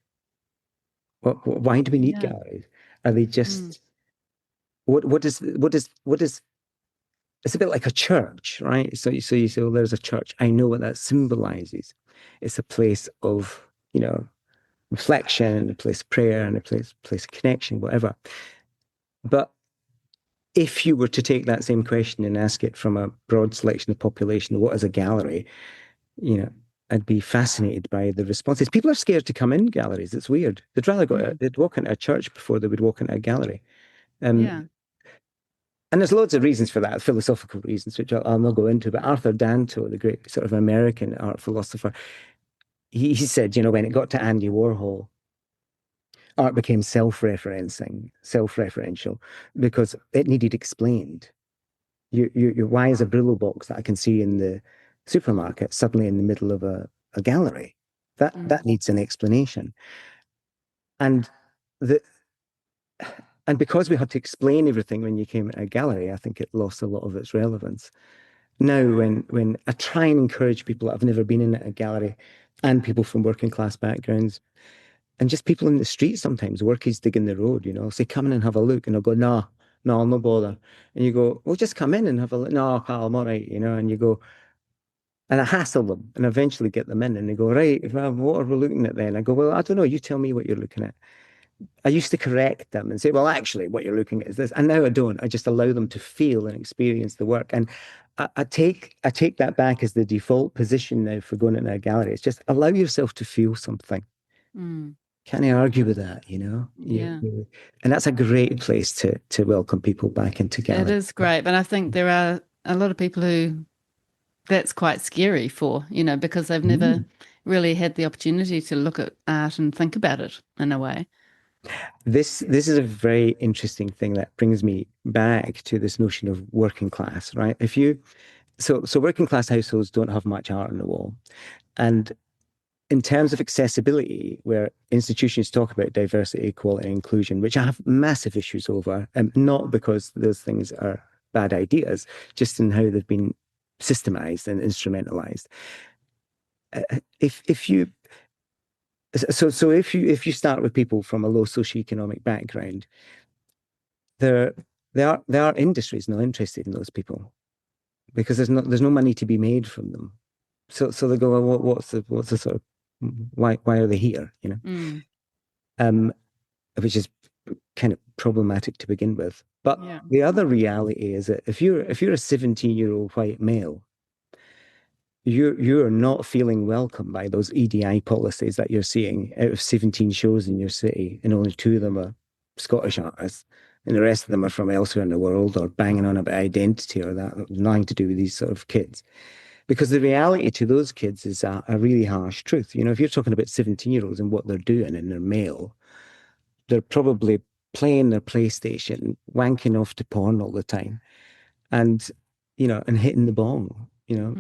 Why do we need galleries? Are they just what is it's a bit like a church, right? So you say, well, there's a church. I know what that symbolizes. It's a place of, reflection, a place of prayer, and a place of connection, whatever. But if you were to take that same question and ask it from a broad selection of population, what is a gallery? I'd be fascinated by the responses. People are scared to come in galleries. It's weird. They'd walk into a church before they would walk into a gallery. And there's loads of reasons for that, philosophical reasons, which I'll not go into. But Arthur Danto, the great sort of American art philosopher, he said, when it got to Andy Warhol, art became self-referential, because it needed explained. Why is a Brillo box that I can see in the supermarket suddenly in the middle of a gallery? That needs an explanation. And because we had to explain everything when you came to a gallery, I think it lost a lot of its relevance. Now, when I try and encourage people that have never been in a gallery, and people from working class backgrounds, and just people in the street sometimes, workies digging the road, say, come in and have a look. And I'll go, no, I'll no bother. And you go, well, just come in and have a look. No, Carl, I'm all right, and you go, and I hassle them and eventually get them in. And they go, right, what are we looking at then? I go, well, I don't know. You tell me what you're looking at. I used to correct them and say, well, actually, what you're looking at is this. And now I don't. I just allow them to feel and experience the work. And I take that back as the default position now for going into a gallery. It's just allow yourself to feel something. Can't I argue with that, Yeah. And that's a great place to welcome people back into gallery. It is great. But I think there are a lot of people who that's quite scary for, because they've never really had the opportunity to look at art and think about it in a way. This is a very interesting thing that brings me back to this notion of working class, right? So working class households don't have much art on the wall. And in terms of accessibility, where institutions talk about diversity, equality, and inclusion, which I have massive issues over, not because those things are bad ideas, just in how they've been systemized and instrumentalized. If you start with people from a low socioeconomic background, there are industries not interested in those people because there's no money to be made from them. So they go, well, what's the sort of why are they here? Which is kind of problematic to begin with. But the other reality is that if you're a 17-year-old white male, you're not feeling welcome by those EDI policies that you're seeing. Out of 17 shows in your city, and only 2 of them are Scottish artists, and the rest of them are from elsewhere in the world or banging on about identity or that, nothing to do with these sort of kids. Because the reality to those kids is a really harsh truth. If you're talking about 17-year-olds and what they're doing and they're male, they're probably playing their PlayStation, wanking off to porn all the time, and hitting the bong,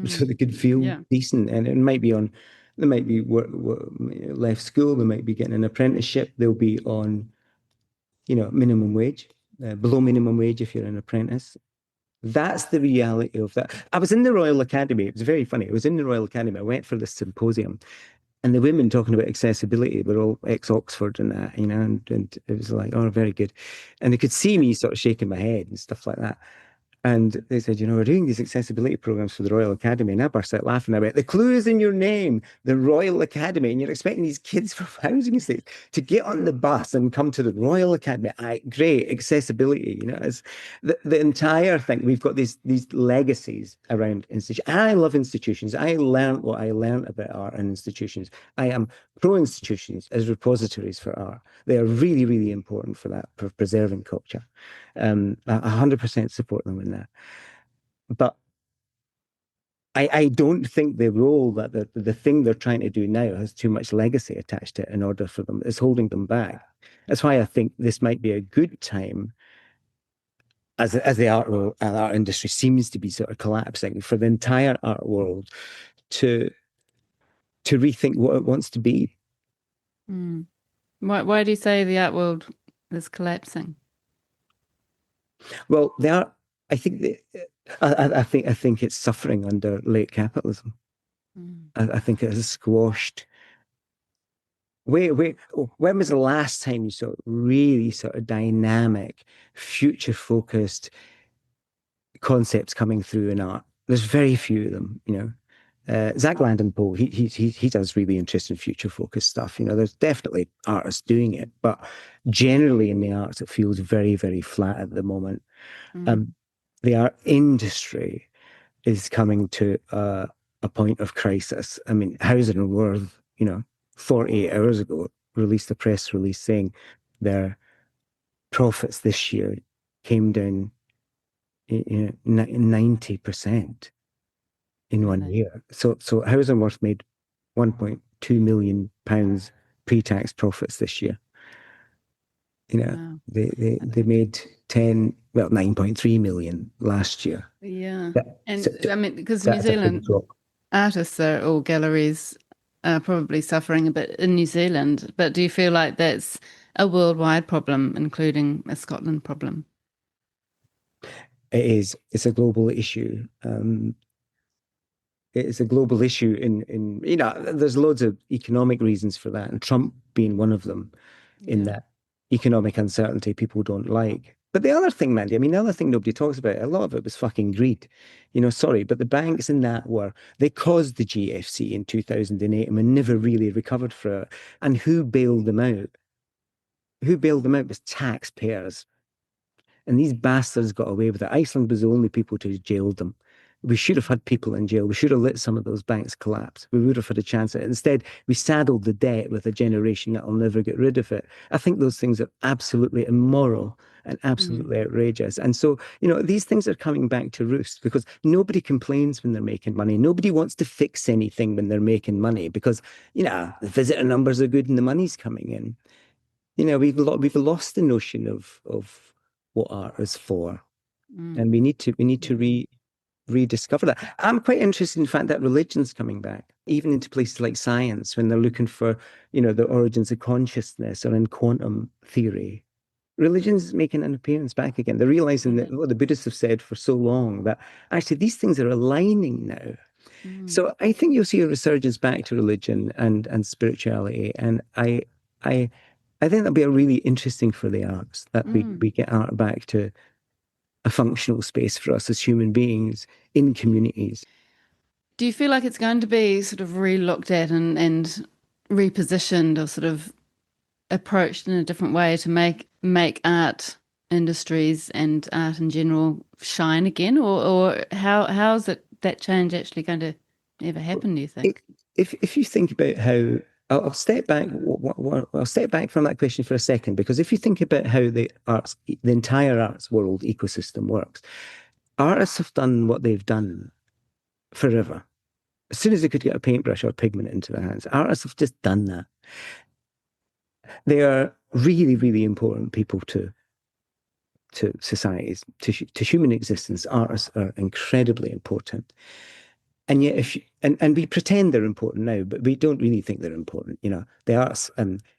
so they could feel decent. And it might be they might be left school, they might be getting an apprenticeship, they'll be on, minimum wage, below minimum wage if you're an apprentice. That's the reality of that. I was in the Royal Academy. It was very funny. I was in the Royal Academy. I went for this symposium, and the women talking about accessibility were all ex-Oxford and that, and it was like, oh, very good. And they could see me sort of shaking my head and stuff like that. And they said, we're doing these accessibility programs for the Royal Academy. And I burst out laughing. I went, the clue is in your name, the Royal Academy. And you're expecting these kids from housing estates to get on the bus and come to the Royal Academy. Great accessibility. It's the entire thing. We've got these legacies around institutions. I love institutions. I learned what I learned about art and institutions. I am pro institutions as repositories for art. They are really, really important for that, for preserving culture. 100% support them in that. But I don't think the role that the thing they're trying to do now has too much legacy attached to it in order for them. It's holding them back. That's why I think this might be a good time, as the art industry seems to be sort of collapsing, for the entire art world to rethink what it wants to be. Mm. Why do you say the art world is collapsing? Well, I think I think it's suffering under late capitalism. I think it has squashed. When was the last time you saw really sort of dynamic, future-focused concepts coming through in art? There's very few of them. Zach Landon Poe, he does really interesting future-focused stuff. There's definitely artists doing it, but generally in the arts, it feels very, very flat at the moment. The art industry is coming to a point of crisis. I mean, Hauser and Wirth, 48 hours ago, released a press release saying their profits this year came down 90% in 1 year. So Hauser and Wirth made £1.2 million pre-tax profits this year. Wow. They made 9.3 million last year. Yeah. I mean, because New Zealand artists or galleries are probably suffering a bit in New Zealand, but do you feel like that's a worldwide problem, including a Scotland problem? It is. It's a global issue. It's a global issue there's loads of economic reasons for that, and Trump being one of them, in that economic uncertainty people don't like. But the other thing, Mandy, the other thing nobody talks about, a lot of it was fucking greed. Sorry, but the banks in that they caused the GFC in 2008 and we never really recovered from it. And who bailed them out? Who bailed them out was taxpayers. And these bastards got away with it. Iceland was the only people to jail them. We should have had people in jail. We should have let some of those banks collapse. We would have had a chance at it. Instead, we saddled the debt with a generation that will never get rid of it. I think those things are absolutely immoral and absolutely outrageous. And so, these things are coming back to roost because nobody complains when they're making money. Nobody wants to fix anything when they're making money because, the visitor numbers are good and the money's coming in. We've lost the notion of what art is for. And we need to rediscover that. I'm quite interested in the fact that religion's coming back, even into places like science, when they're looking for, the origins of consciousness or in quantum theory. Religion's making an appearance back again. They're realizing that what the Buddhists have said for so long, that actually these things are aligning now. So I think you'll see a resurgence back to religion and spirituality. And I think that'll be a really interesting for the arts, that we get art back to a functional space for us as human beings in communities. Do you feel like it's going to be sort of re-looked at and repositioned or sort of approached in a different way to make art industries and art in general shine again? Or how is that change actually going to ever happen, do you think? If you think about how I'll step back. I'll step back from that question for a second, because if you think about how the entire arts world ecosystem works, artists have done what they've done forever. As soon as they could get a paintbrush or pigment into their hands, artists have just done that. They are really, really important people to societies, to human existence. Artists are incredibly important. And yet, and we pretend they're important now, but we don't really think they're important. The arts,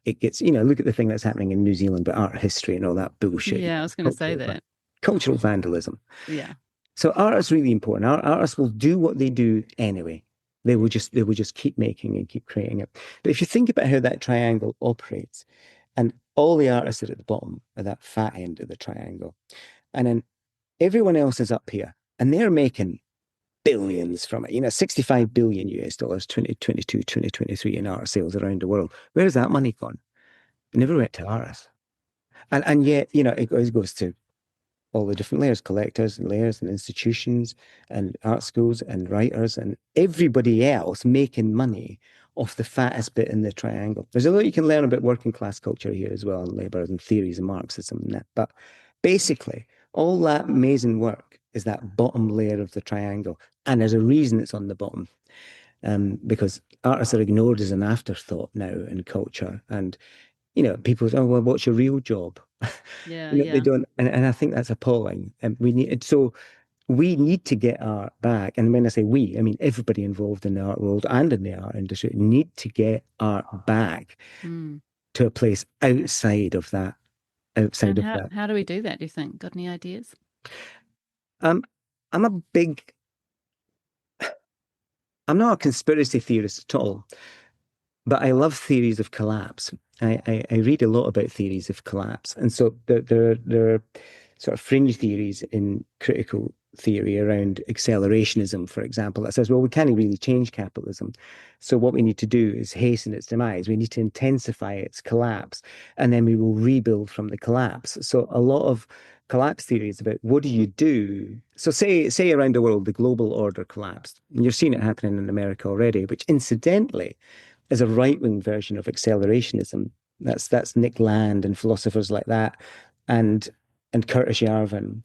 it gets, look at the thing that's happening in New Zealand with art history and all that bullshit. Yeah, I was going to say that. Cultural vandalism. Yeah. So art is really important. Artists will do what they do anyway. They will just keep making and keep creating it. But if you think about how that triangle operates, and all the artists are at the bottom of that fat end of the triangle, and then Everyone else is up here and they're making billions from it. 65 billion US dollars, 2022, 2023 in art sales around the world. Where's that money gone? It never went to artists. And yet, it always goes to all the different layers, collectors and layers and institutions and art schools and writers and everybody else making money off the fattest bit in the triangle. There's a lot you can learn about working class culture here as well, and labour and theories and Marxism and that. But basically, all that amazing work is that bottom layer of the triangle. And there's a reason it's on the bottom. Because artists are ignored as an afterthought now in culture. And people say, oh, well, what's your real job? Yeah, They yeah. don't, and I think that's appalling. And we need to get art back. And when I say we, I mean everybody involved in the art world and in the art industry need to get art back Mm. to a place outside of that. Outside And of how that. how do we do that, do you think? Got any ideas? Um, I'm a big, I'm not a conspiracy theorist at all, but I love theories of collapse. I read a lot about theories of collapse. And so there are sort of fringe theories in critical theory around accelerationism, for example, that says, well, we can't really change capitalism. So what we need to do is hasten its demise. We need to intensify its collapse, and then we will rebuild from the collapse. So a lot of collapse theory is about what do you do? So say around the world, the global order collapsed. And you're seeing it happening in America already, which incidentally is a right-wing version of accelerationism. That's Nick Land and philosophers like that, and Curtis Yarvin,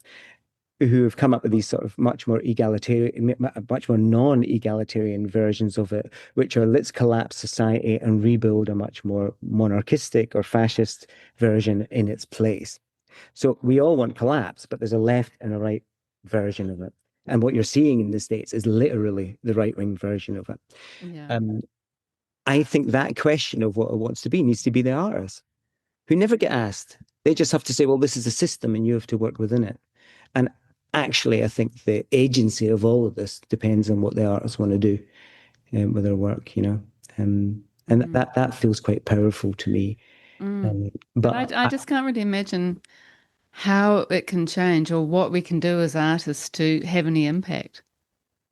who have come up with these sort of much more egalitarian, much more non-egalitarian versions of it, which are let's collapse society and rebuild a much more monarchistic or fascist version in its place. So we all want collapse, but there's a left and a right version of it. And what you're seeing in the States is literally the right-wing version of it. Yeah. Um, I think that question of what it wants to be needs to be the artists who never get asked. They just have to say, well, this is a system and you have to work within it. And actually, I think the agency of all of this depends on what the artists want to do with their work. And Mm. that feels quite powerful to me. Mm. But But I just can't really imagine how it can change or what we can do as artists to have any impact.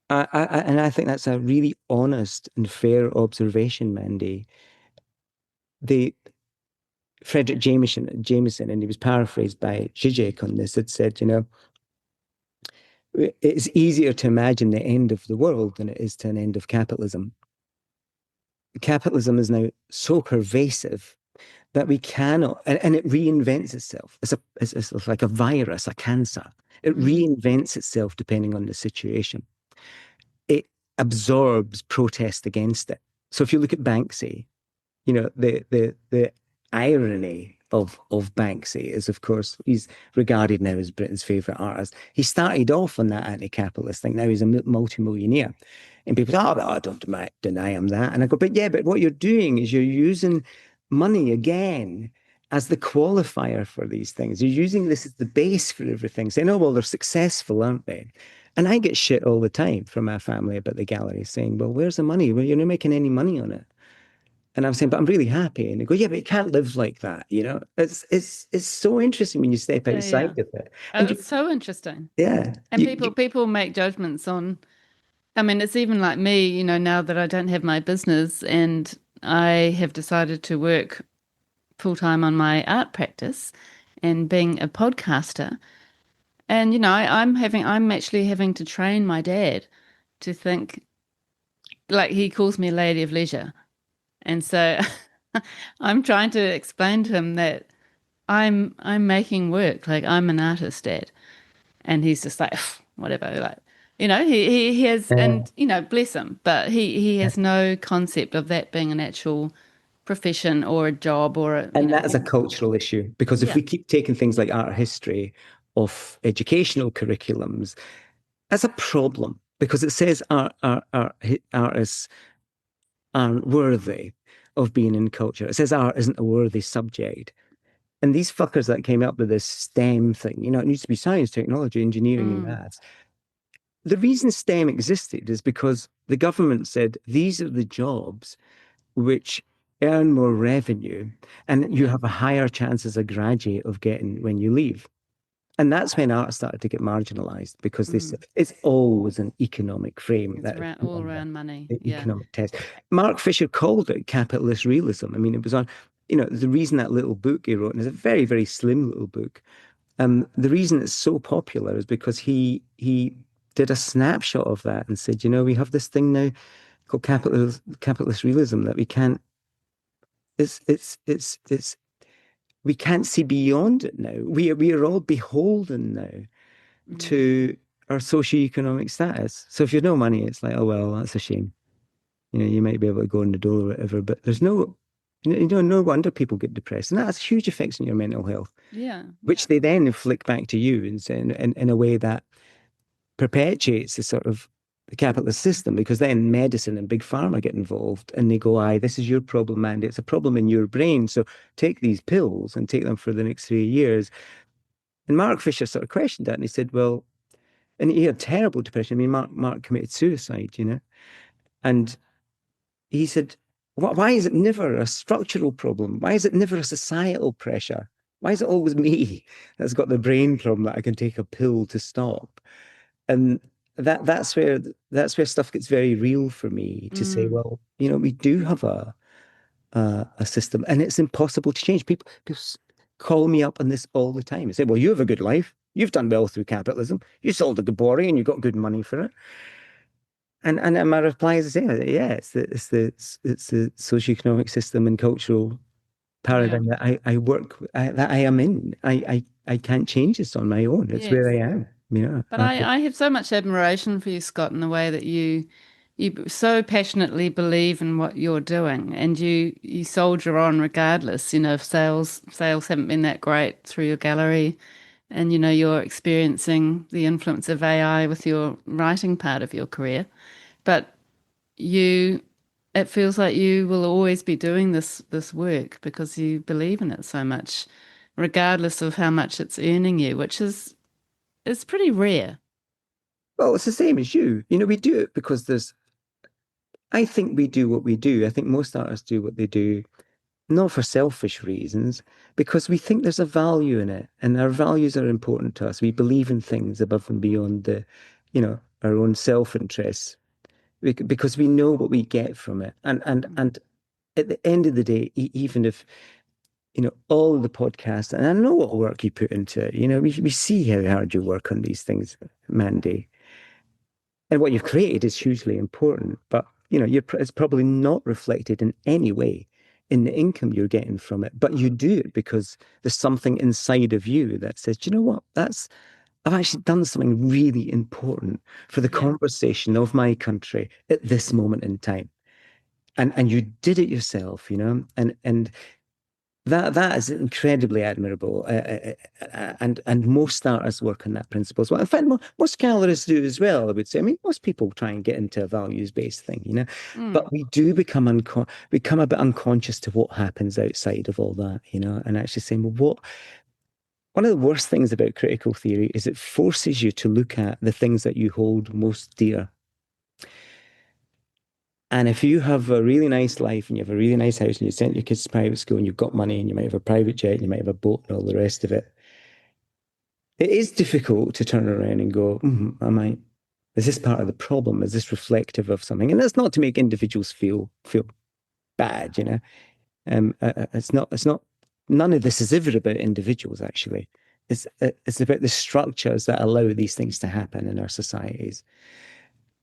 and I think that's a really honest and fair observation, Mandy. The Frederick Jameson, and he was paraphrased by Zizek on this, had said, it's easier to imagine the end of the world than it is to an end of capitalism. Capitalism is now so pervasive that we cannot, and it reinvents itself. It's like a virus, a cancer. It Mm. reinvents itself depending on the situation. It absorbs protest against it. So if you look at Banksy, the irony of Banksy is, of course, he's regarded now as Britain's favourite artist. He started off on that anti-capitalist thing. Now he's a multi-millionaire. And people say, oh, well, I don't deny him that. And I go, but what you're doing is you're using money again as the qualifier for these things. You're using this as the base for everything, saying, oh, well, they're successful, aren't they? And I get shit all the time from my family about the gallery saying, well, where's the money? Well, you're not making any money on it. And I'm saying, but I'm really happy. And they go, yeah, but you can't live like that. It's so interesting when you step Yeah, yeah. outside of it. And It's so interesting. yeah, And people make judgments on, I mean, it's even like me, now that I don't have my business and I have decided to work full time on my art practice and being a podcaster. And, I'm actually having to train my dad to think, like he calls me a lady of leisure. And so I'm trying to explain to him that I'm making work, like I'm an artist, Dad. And he's just like, whatever, like, he has, yeah. and, bless him, but he has no concept of that being an actual profession or a job or And that is a cultural issue because if yeah, we keep taking things like art history off educational curriculums, that's a problem because it says artists aren't worthy of being in culture. It says art isn't a worthy subject. And these fuckers that came up with this STEM thing, it needs to be science, technology, engineering, and mm, maths. The reason STEM existed is because the government said these are the jobs which earn more revenue and you yeah, have a higher chance as a graduate of getting when you leave. And that's when art started to get marginalized because this Mm. it's always an economic frame It's that is around, put all on around money. the Yeah. economic test. Mark Fisher called it capitalist realism. I mean, it was on, the reason that little book he wrote, and it's a very, very slim little book. The reason it's so popular is because he did a snapshot of that and said, we have this thing now called capitalist realism that we can't. It's we can't see beyond it now. We are all beholden now Mm. to our socioeconomic status. So if you've no money, it's like, oh well, that's a shame. You might be able to go in the door or whatever, but there's no wonder people get depressed, and that has huge effects on your mental health, Yeah. which they then inflict back to you in a way that perpetuates the sort of the capitalist system, because then medicine and big pharma get involved and they go, aye, this is your problem, Andy. It's a problem in your brain. So take these pills and take them for the next 3 years. And Mark Fisher sort of questioned that and he said, well, and he had terrible depression. I mean, Mark committed suicide. And he said, why is it never a structural problem? Why is it never a societal pressure? Why is it always me that's got the brain problem that I can take a pill to stop? And that's where stuff gets very real for me to say, Mm. well, we do have a system, and it's impossible to change. People call me up on this all the time and say, well, you have a good life. You've done well through capitalism. You sold a good body and you got good money for it. And my reply is, yeah, it's the socioeconomic system and cultural Yeah. paradigm that that I am in. I can't change this on my own. It's where Yes. I am. But I have so much admiration for you, Scott, in the way that you so passionately believe in what you're doing, and you soldier on regardless. If sales haven't been that great through your gallery, and you're experiencing the influence of AI with your writing part of your career, but you it feels like you will always be doing this work because you believe in it so much, regardless of how much it's earning you, which is pretty rare. Well, it's the same as you. We do it because I think we do what we do. I think most artists do what they do, not for selfish reasons, because we think there's a value in it, and our values are important to us. We believe in things above and beyond our own self-interests, because we know what we get from it. And at the end of the day, even if all the podcasts, and I know what work you put into it, we see how hard you work on these things, Mandy. And what you've created is hugely important, but it's probably not reflected in any way in the income you're getting from it. But you do it because there's something inside of you that says, do you know what? I've actually done something really important for the Yeah. conversation of my country at this moment in time. And you did it yourself, and that is incredibly admirable, and most starters work on that principle as well. In fact, most gallerists do as well, I would say. I mean, most people try and get into a values-based thing. Mm. But we do become a bit unconscious to what happens outside of all that, and actually saying, well, one of the worst things about critical theory is it forces you to look at the things that you hold most dear. And if you have a really nice life and you have a really nice house and you sent your kids to private school and you've got money and you might have a private jet and you might have a boat and all the rest of it, it is difficult to turn around and go, is this part of the problem? Is this reflective of something? And that's not to make individuals feel bad. It's not, none of this is ever about individuals, actually. It's about the structures that allow these things to happen in our societies.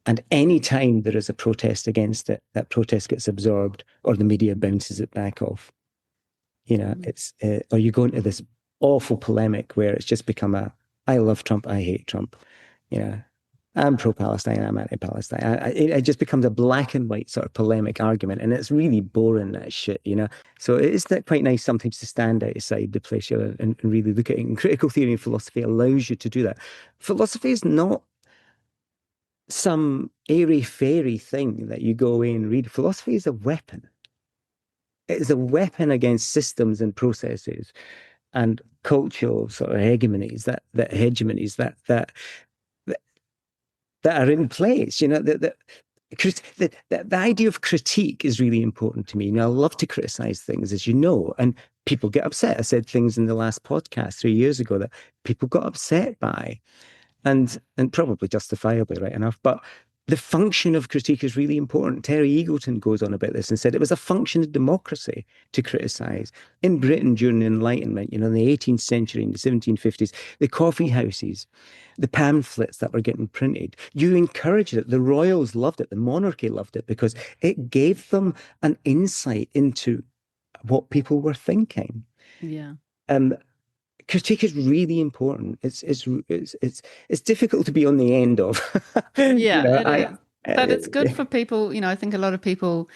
And any time there is a protest against it, that protest gets absorbed or the media bounces it back off. It's or you go into this awful polemic where it's just become I love Trump, I hate Trump. You know, I'm pro-Palestine, I'm anti-Palestine. It just becomes a black and white sort of polemic argument, and it's really boring, that shit. So it is quite nice sometimes to stand outside the place and really look at it. And critical theory and philosophy allows you to do that. Philosophy is not some airy-fairy thing that you go away and read. Philosophy is a weapon. It is a weapon against systems and processes and cultural sort of hegemonies that are in place. the idea of critique is really important to me. I love to criticize things, as you know, and people get upset. I said things in the last podcast 3 years ago that people got upset by, and probably justifiably, right enough. But the function of critique is really important. Terry Eagleton goes on about this and said it was a function of democracy to criticize. In Britain during the Enlightenment, in the 18th century, in the 1750s, the coffee houses, the pamphlets that were getting printed, you encouraged it. The royals loved it. The monarchy loved it because it gave them an insight into what people were thinking. Yeah. Um, Critique is really important. It's difficult to be on the end of. Yeah, it I is. But it's good for people. I think a lot of people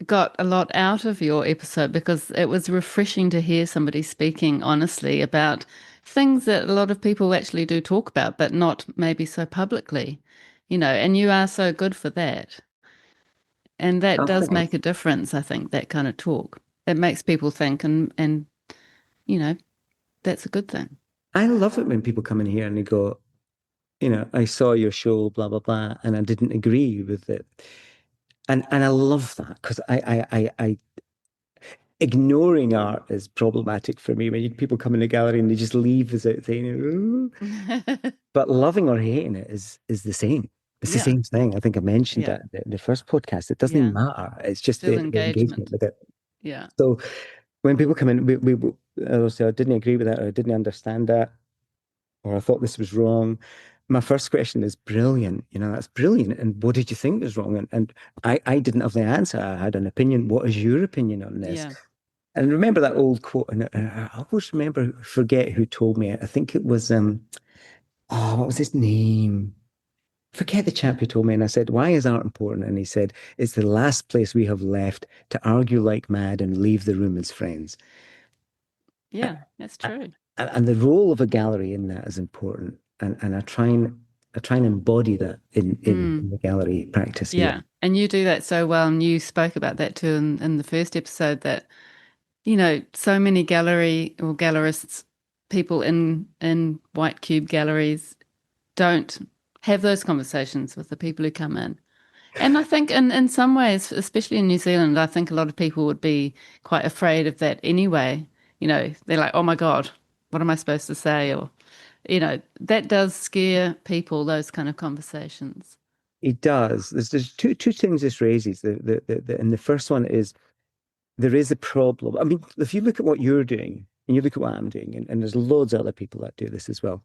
got a lot out of your episode because it was refreshing to hear somebody speaking honestly about things that a lot of people actually do talk about, but not maybe so publicly, and you are so good for that. And that does make a difference, I think, that kind of talk. It makes people think and that's a good thing. I love it when people come in here and they go, I saw your show, blah blah blah, and I didn't agree with it, and I love that because I ignoring art is problematic for me when people come in the gallery and they just leave without saying, "Ooh." But loving or hating it is the same. It's the Yeah. same thing. I think I mentioned Yeah. that in the first podcast. It doesn't Yeah. even matter. It's just Still the engagement engagement. with it. Yeah. So when people come in, I'll say I didn't agree with that, or I didn't understand that, or I thought this was wrong. My first question is brilliant. That's brilliant. And what did you think was wrong? And I didn't have the answer. I had an opinion. What is your opinion on this? Yeah. And remember that old quote, and I always forget who told me it. I think it was what was his name? Forget the chap who told me. And I said, why is art important? And he said, it's the last place we have left to argue like mad and leave the room as friends. Yeah, that's true. And the role of a gallery in that is important. And I try and embody that in the gallery practice here. Yeah. And you do that so well. And you spoke about that too in the first episode that, so many gallery or gallerists, people in white cube galleries don't have those conversations with the people who come in. And I think in some ways, especially in New Zealand, I think a lot of people would be quite afraid of that anyway. They're like, oh my God, what am I supposed to say? Or, that does scare people, those kind of conversations. It does. There's two things this raises. And the first one is there is a problem. I mean, if you look at what you're doing and you look at what I'm doing, and there's loads of other people that do this as well,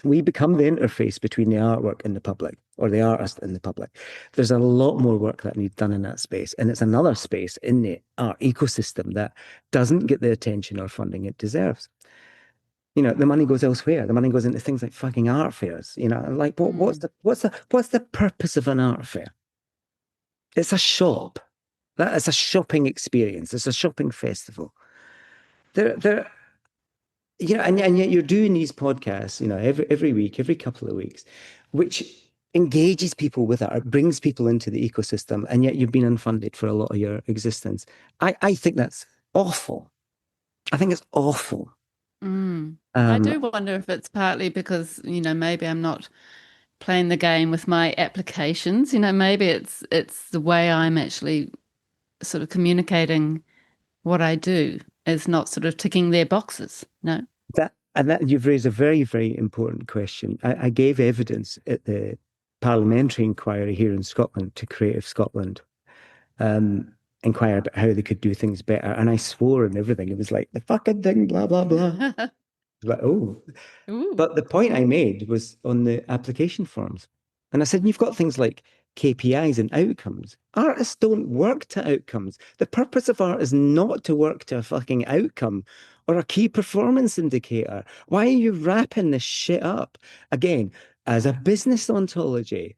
we become the interface between the artwork and the public, or the artist and the public. There's a lot more work that needs done in that space. And it's another space in the art ecosystem that doesn't get the attention or funding it deserves. The money goes elsewhere. The money goes into things like fucking art fairs. Like what's the purpose of an art fair? It's a shop. That is a shopping experience. It's a shopping festival. There, and yet you're doing these podcasts, every week, every couple of weeks, which engages people with it, or brings people into the ecosystem, and yet you've been unfunded for a lot of your existence. I think that's awful. I think it's awful. I do wonder if it's partly because, maybe I'm not playing the game with my applications. Maybe it's the way I'm actually sort of communicating what I do is not sort of ticking their boxes. No. That you've raised a very, very important question. I gave evidence at the parliamentary inquiry here in Scotland to Creative Scotland, inquire about how they could do things better. And I swore and everything. It was like the fucking thing, blah, blah, blah. Like, oh. Ooh. But the point I made was on the application forms. And I said, you've got things like KPIs and outcomes. Artists don't work to outcomes. The purpose of art is not to work to a fucking outcome or a key performance indicator. Why are you wrapping this shit up? Again, as a business ontology,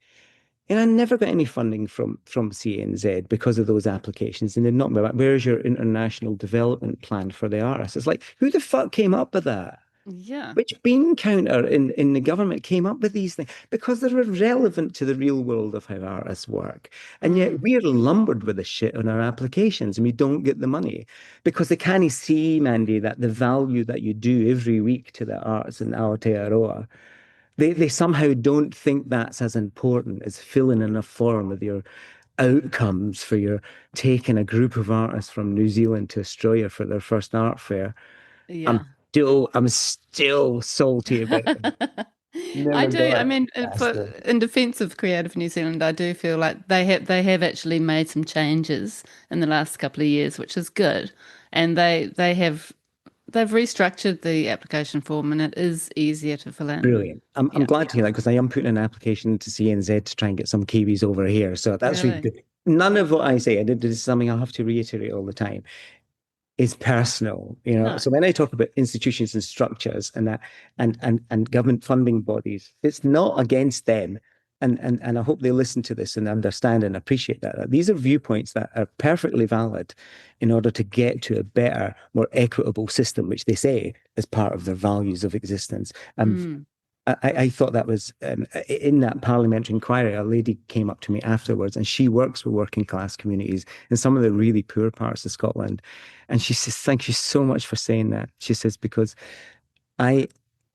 and I never got any funding from CNZ because of those applications. And they're not, where's your international development plan for the artists? It's like, who the fuck came up with that? Yeah. Which bean counter in the government came up with these things? Because they're irrelevant to the real world of how artists work. And yet we're lumbered with the shit on our applications and we don't get the money because they can't see, Mandy, that the value that you do every week to the arts in Aotearoa they somehow don't think that's as important as filling in a form with your outcomes for your taking a group of artists from New Zealand to Australia for their first art fair. I'm Yeah. I'm still salty about it. I Never do. got I it. mean, That's for the in defense of Creative New Zealand, I do feel like they have actually made some changes in the last couple of years, which is good. And they've restructured the application form and it is easier to fill in. brilliant. I'm Yeah. glad to hear that because I am putting an application to CNZ to try and get some Kiwis over here. So that's really Really? good. None of what I say, and this is something I have to reiterate all the time, is personal. No. So when I talk about institutions and structures and that and government funding bodies, it's not against them. And I hope they listen to this and understand and appreciate that these are viewpoints that are perfectly valid in order to get to a better, more equitable system, which they say is part of their values of existence. Mm. I thought that was in that parliamentary inquiry. A lady came up to me afterwards, and she works with working class communities in some of the really poor parts of Scotland. And she says, "Thank you so much for saying that." She says, "Because I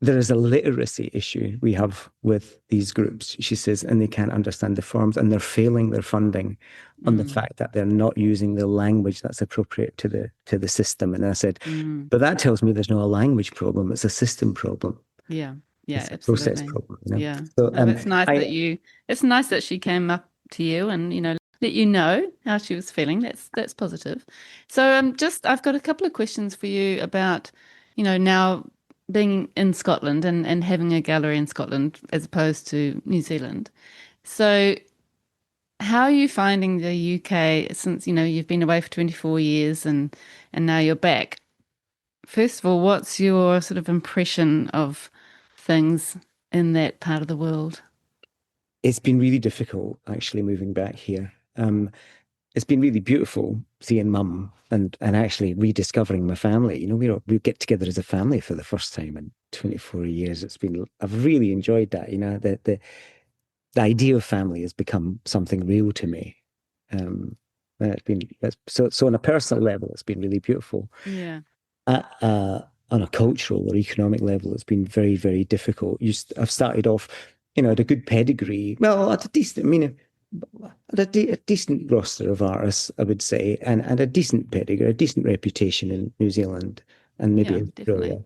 there is a literacy issue we have with these groups," she says, "and they can't understand the forms, and they're failing their funding on the Mm. fact that they're not using the language that's appropriate to the system." And I said, Mm. "But that tells me there's no a language problem; it's a system problem. Yeah. Yeah, It's a process absolutely. problem." Yeah. So Oh, it's nice I that it's nice that she came up to you and, let you know how she was feeling. That's positive. So just I've got a couple of questions for you about, now being in Scotland and having a gallery in Scotland as opposed to New Zealand. So how are you finding the UK since, you've been away for 24 years and now you're back? First of all, what's your sort of impression of things in that part of the world? It's been really difficult actually moving back here. It's been really beautiful seeing mum and actually rediscovering my family. We get together as a family for the first time in 24 years. I've really enjoyed that. The idea of family has become something real to me. Um, and so on a personal level, it's been really beautiful. Yeah. At, on a cultural or economic level, it's been very, very difficult. I've started off, at a good pedigree. Well, at a decent, I mean, a decent roster of artists, I would say, and a decent pedigree, a decent reputation in New Zealand and maybe Yeah, definitely. Australia.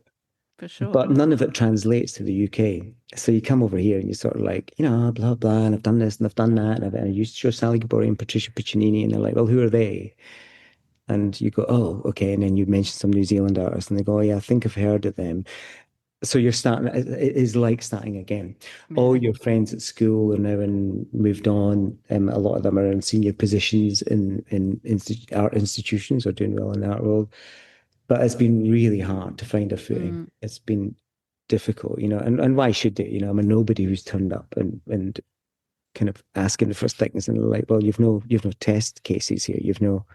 For sure. But none of it translates to the UK. So you come over here and you're sort of like, blah, blah, and I've done this and I've done that. And I used to show Sally Gabori and Patricia Piccinini, and they're like, well, who are they? And you go, oh, okay. And then you mention some New Zealand artists, and they go, oh, yeah, I think I've heard of them. So you're starting, it is like starting again. All Yeah. your friends at school are now moved on. A lot of them are in senior positions in art institutions or doing well in the art world. But it's been really hard to find a footing. Mm, It's been difficult, and why should it? I'm a nobody who's turned up and kind of asking the first things, and they're like, well, you've no test cases here. You've not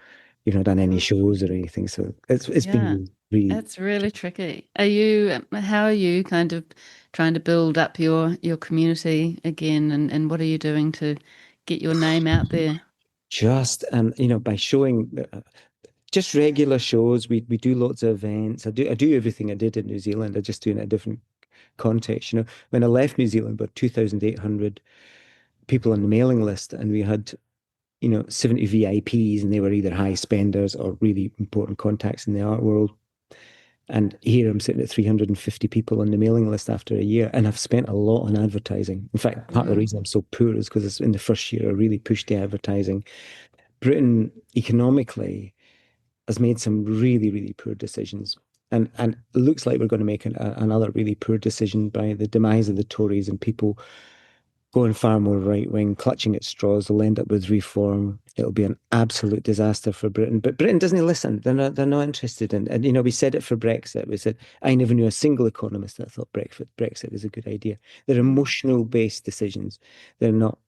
done any shows or anything. So it's yeah. been really It's really tricky. How are you kind of trying to build up your community again and what are you doing to get your name out there? just by showing just regular shows. We do lots of events. I do everything I did in New Zealand. I just do it in a different context. When I left New Zealand, about 2,800 people on the mailing list, and we had 70 VIPs, and they were either high spenders or really important contacts in the art world. And here I'm sitting at 350 people on the mailing list after a year, and I've spent a lot on advertising. In fact, part of the Mm, reason I'm so poor is because in the first year I really pushed the advertising. Britain economically has made some really, really poor decisions. And it looks like we're going to make another really poor decision by the demise of the Tories and people going far more right wing, clutching at straws. They'll end up with reform. It'll be an absolute disaster for Britain. But Britain doesn't listen. They're not interested in. And we said it for Brexit. We said I never knew a single economist that thought Brexit was a good idea. They're mm, emotional based decisions. They're not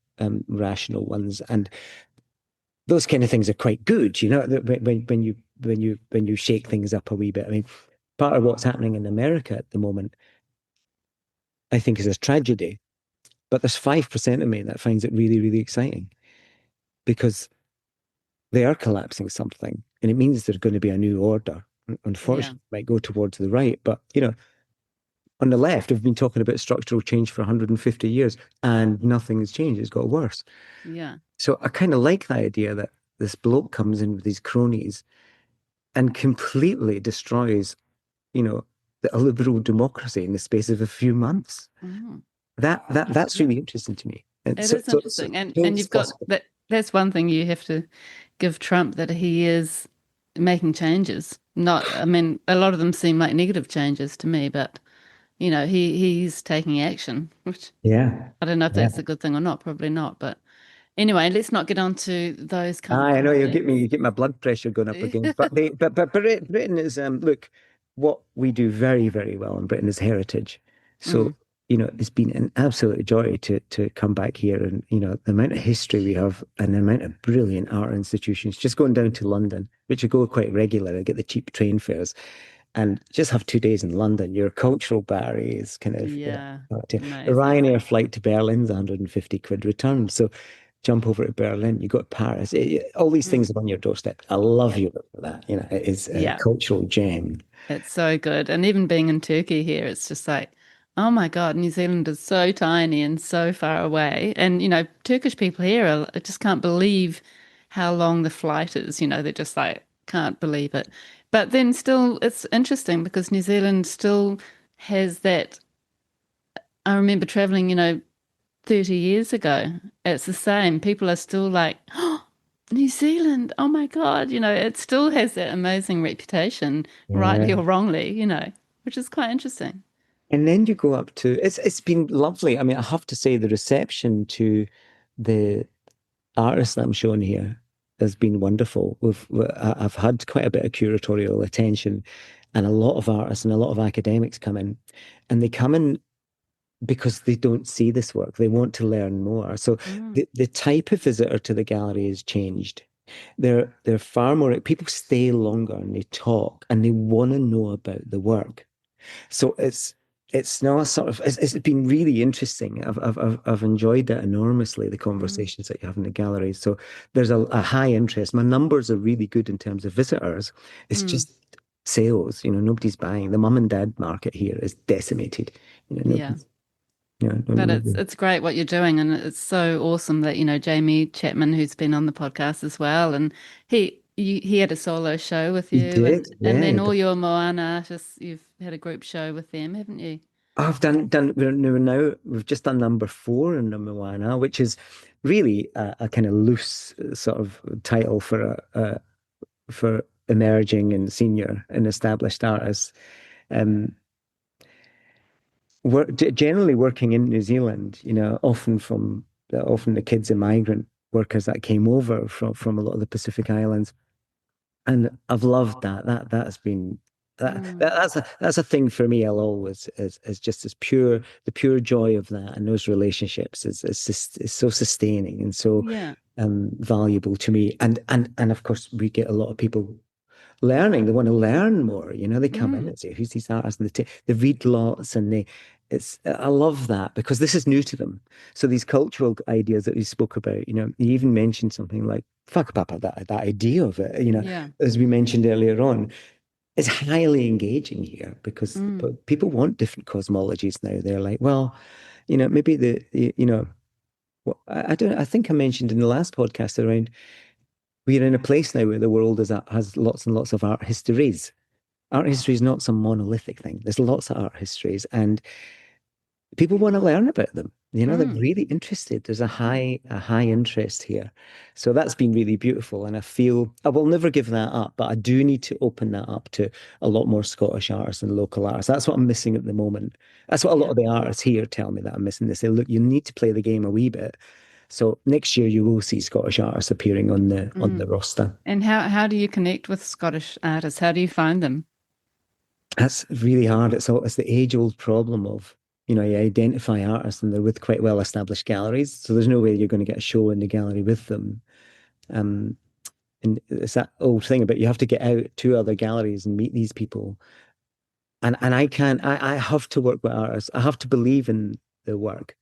rational ones. And those kind of things are quite good. When you shake things up a wee bit. I mean, part of what's happening in America at the moment, I think, is a tragedy. But there's 5% of me that finds it really, really exciting because they are collapsing something. And it means there's going to be a new order. yeah. Unfortunately, it might go towards the right. But, on the left have been talking about structural change for 150 years and nothing has changed. It's got worse. Yeah. So I kind of like the idea that this bloke comes in with these cronies and completely destroys, a liberal democracy in the space of a few months. Mm. That's Yeah. really interesting to me. And It so, is so, so interesting. And it's you've got possible. that that's one thing you have to give Trump, that he is making changes. Not, I mean, a lot of them seem like negative changes to me, but he's taking action, which Yeah. I don't know if Yeah. that's a good thing or not, probably not. But anyway, let's not get on to those I know topics. you get my blood pressure going up again. But Britain is look, what we do very, very well in Britain is heritage. So, Mm, it's been an absolute joy to come back here, and the amount of history we have and the amount of brilliant art institutions. Just going down to London, which I go quite regularly, get the cheap train fares and just have 2 days in London. Your cultural barrier is kind of, yeah, a amazing. Ryanair flight to Berlin's 150 quid return. So jump over to Berlin, you go to Paris. All these Mm, things are on your doorstep. I love Europe for that. It is a yeah. cultural gem. It's so good. And even being in Turkey here, it's just like, oh my God, New Zealand is so tiny and so far away. And, Turkish people here I just can't believe how long the flight is. They're just like, can't believe it. But then still, it's interesting because New Zealand still has that. I remember traveling, 30 years ago. It's the same. People are still like, oh, New Zealand, oh my God, it still has that amazing reputation, rightly Yeah. or wrongly, which is quite interesting. And then you go up to it's been lovely. I mean, I have to say the reception to the artists that I'm showing here has been wonderful. I've had quite a bit of curatorial attention, and a lot of artists and a lot of academics come in, and they come in because they don't see this work. They want to learn more. So Mm, the type of visitor to the gallery has changed. They're far more people stay longer and they talk and they want to know about the work. So it's now a sort of it's been really interesting. I've enjoyed that enormously, the mm, conversations that you have in the gallery. So there's a high interest. My numbers are really good in terms of visitors. It's mm. just sales. Nobody's buying. The mum and dad market here is decimated. Yeah. Nobody's But it's nobody. it's great what you're doing, and it's so awesome that, Jamie Chapman, who's been on the podcast as well, and he had a solo show with He you, and did, and yeah. then all your Moana artists, you've had a group show with them, haven't you? I've done. We've just done number four in number one now, which is really a kind of loose sort of title for emerging and senior and established artists. Um, generally working in New Zealand, often the kids and migrant workers that came over from a lot of the Pacific Islands. And I've loved that. That's been Mm, that's a thing for me. I'll always is just as pure the pure joy of that and those relationships is so sustaining and so yeah. valuable to me. And of course we get a lot of people learning. They want to learn more. They come in Mm, and say, "Who's these artists?" And they read lots, and I love that because this is new to them. So these cultural ideas that we spoke about, you even mentioned something like "fuck papa," that idea of it, yeah. as we mentioned earlier on, is highly engaging here because Mm, people want different cosmologies now. They're like, well, maybe I don't. I think I mentioned in the last podcast around we're in a place now where the world has lots and lots of art histories. Art history is not some monolithic thing. There's lots of art histories, and people want to learn about them. They're mm, really interested. There's a high interest here. So that's been really beautiful. And I feel I will never give that up, but I do need to open that up to a lot more Scottish artists and local artists. That's what I'm missing at the moment. That's what a lot yeah. of the artists here tell me that I'm missing. They say, look, you need to play the game a wee bit. So next year you will see Scottish artists appearing on the Mm. roster. And how do you connect with Scottish artists? How do you find them? That's really hard. It's the age-old problem of, you identify artists and they're with quite well-established galleries. So there's no way you're going to get a show in the gallery with them. Um, and it's that old thing about you have to get out to other galleries and meet these people. And I can't, I have to work with artists. I have to believe in the work.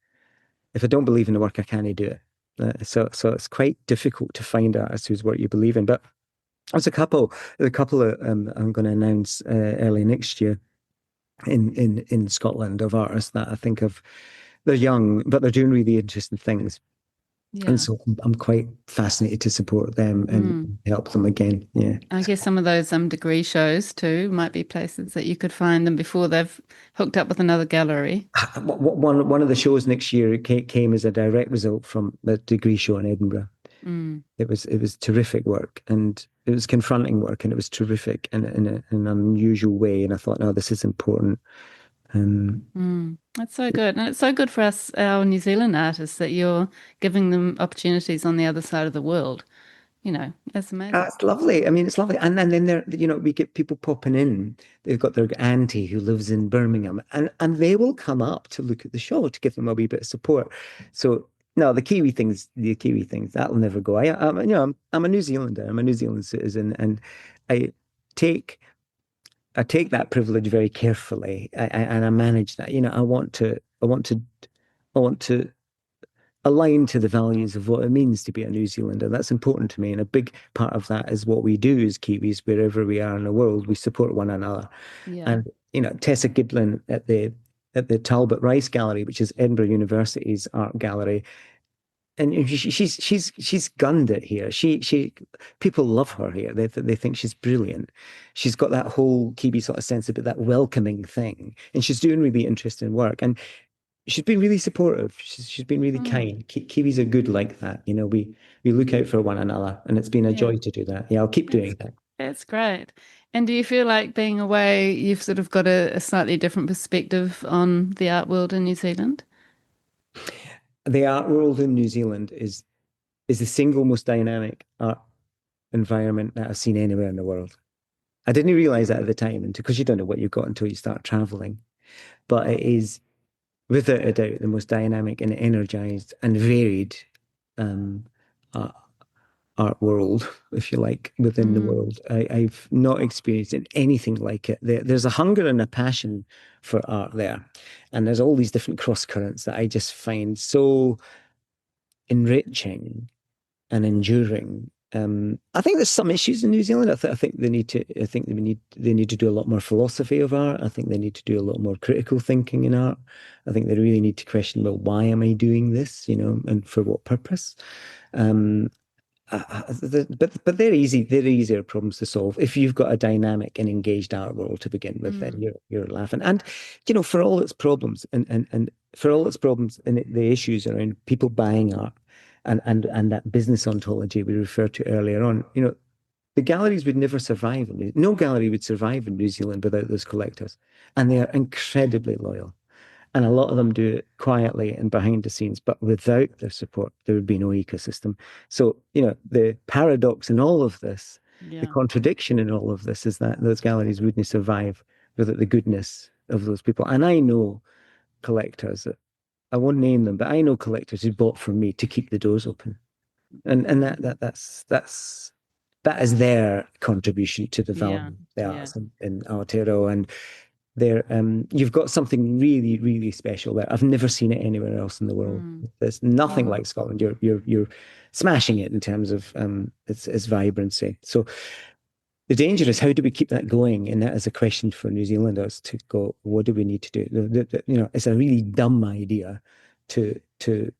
If I don't believe in the work, I can't do it. So it's quite difficult to find artists whose work you believe in. But there's a couple that I'm going to announce early next year. in Scotland of artists that I think of. They're young, but they're doing really interesting things. And Yeah. so I'm quite fascinated to support them and Mm. help them again. Yeah. I guess some of those degree shows too might be places that you could find them before they've hooked up with another gallery. One of the shows next year came as a direct result from the degree show in Edinburgh. Mm. It was terrific work, and it was confronting work, and it was terrific in an unusual way. And I thought, no, this is important. Um, Mm. That's so good. And it's so good for us, our New Zealand artists, that you're giving them opportunities on the other side of the world. That's amazing. it's lovely. I mean, it's lovely. And then we get people popping in. They've got their auntie who lives in Birmingham, and they will come up to look at the show to give them a wee bit of support. So no, the Kiwi things, that'll never go. I'm a New Zealander. I'm a New Zealand citizen, and I take I take that privilege very carefully, and I manage that. I want to align to the values of what it means to be a New Zealander. That's important to me. And a big part of that is what we do as Kiwis, wherever we are in the world, we support one another. Yeah. And, Tessa Giblin at the Talbot Rice Gallery, which is Edinburgh University's art gallery. And she's gunned it here. She people love her here. They think she's brilliant. She's got that whole Kiwi sort of sense about that welcoming thing, and she's doing really interesting work. And she's been really supportive. She's been really Mm. kind. Kiwis are good like that. We look out for one another, and it's been a Yeah. joy to do that. Yeah, I'll keep That's doing that. that's great. And do you feel like being away, you've sort of got a slightly different perspective on the art world in New Zealand? The art world in New Zealand is the single most dynamic art environment that I've seen anywhere in the world. I didn't realize that at the time, and because you don't know what you've got until you start traveling. But it is without a doubt the most dynamic and energized and varied um, art, art world, if you like, within the Mm. world. I've not experienced anything like it. There's a hunger and a passion for art there, and there's all these different cross currents that I just find so enriching and enduring. I think there's some issues in New Zealand. I think they need to. I think they need to do a lot more philosophy of art. I think they need to do a lot more critical thinking in art. I think they really need to question, well, why am I doing this? And for what purpose? Um, but they're easy. They're easier problems to solve if you've got a dynamic and engaged art world to begin with. Then Mm. you're laughing. And for all its problems and for all its problems and the issues around people buying art and that business ontology we referred to earlier on, the galleries would never survive. No gallery would survive in New Zealand without those collectors, and they are incredibly loyal. And a lot of them do it quietly and behind the scenes, but without their support, there would be no ecosystem. So, the paradox in all of this, the Yeah. contradiction in all of this is that those galleries wouldn't survive without the goodness of those people. And I know collectors, I won't name them, but I know collectors who bought from me to keep the doors open. And that is their contribution to the Yeah. value of the Yeah. arts in Aotearoa. And you've got something really, really special there. I've never seen it anywhere else in the world. Mm. There's nothing Wow. like Scotland. You're smashing it in terms of its vibrancy. So the danger is, how do we keep that going? And that is a question for New Zealanders to go, what do we need to do? It's a really dumb idea to to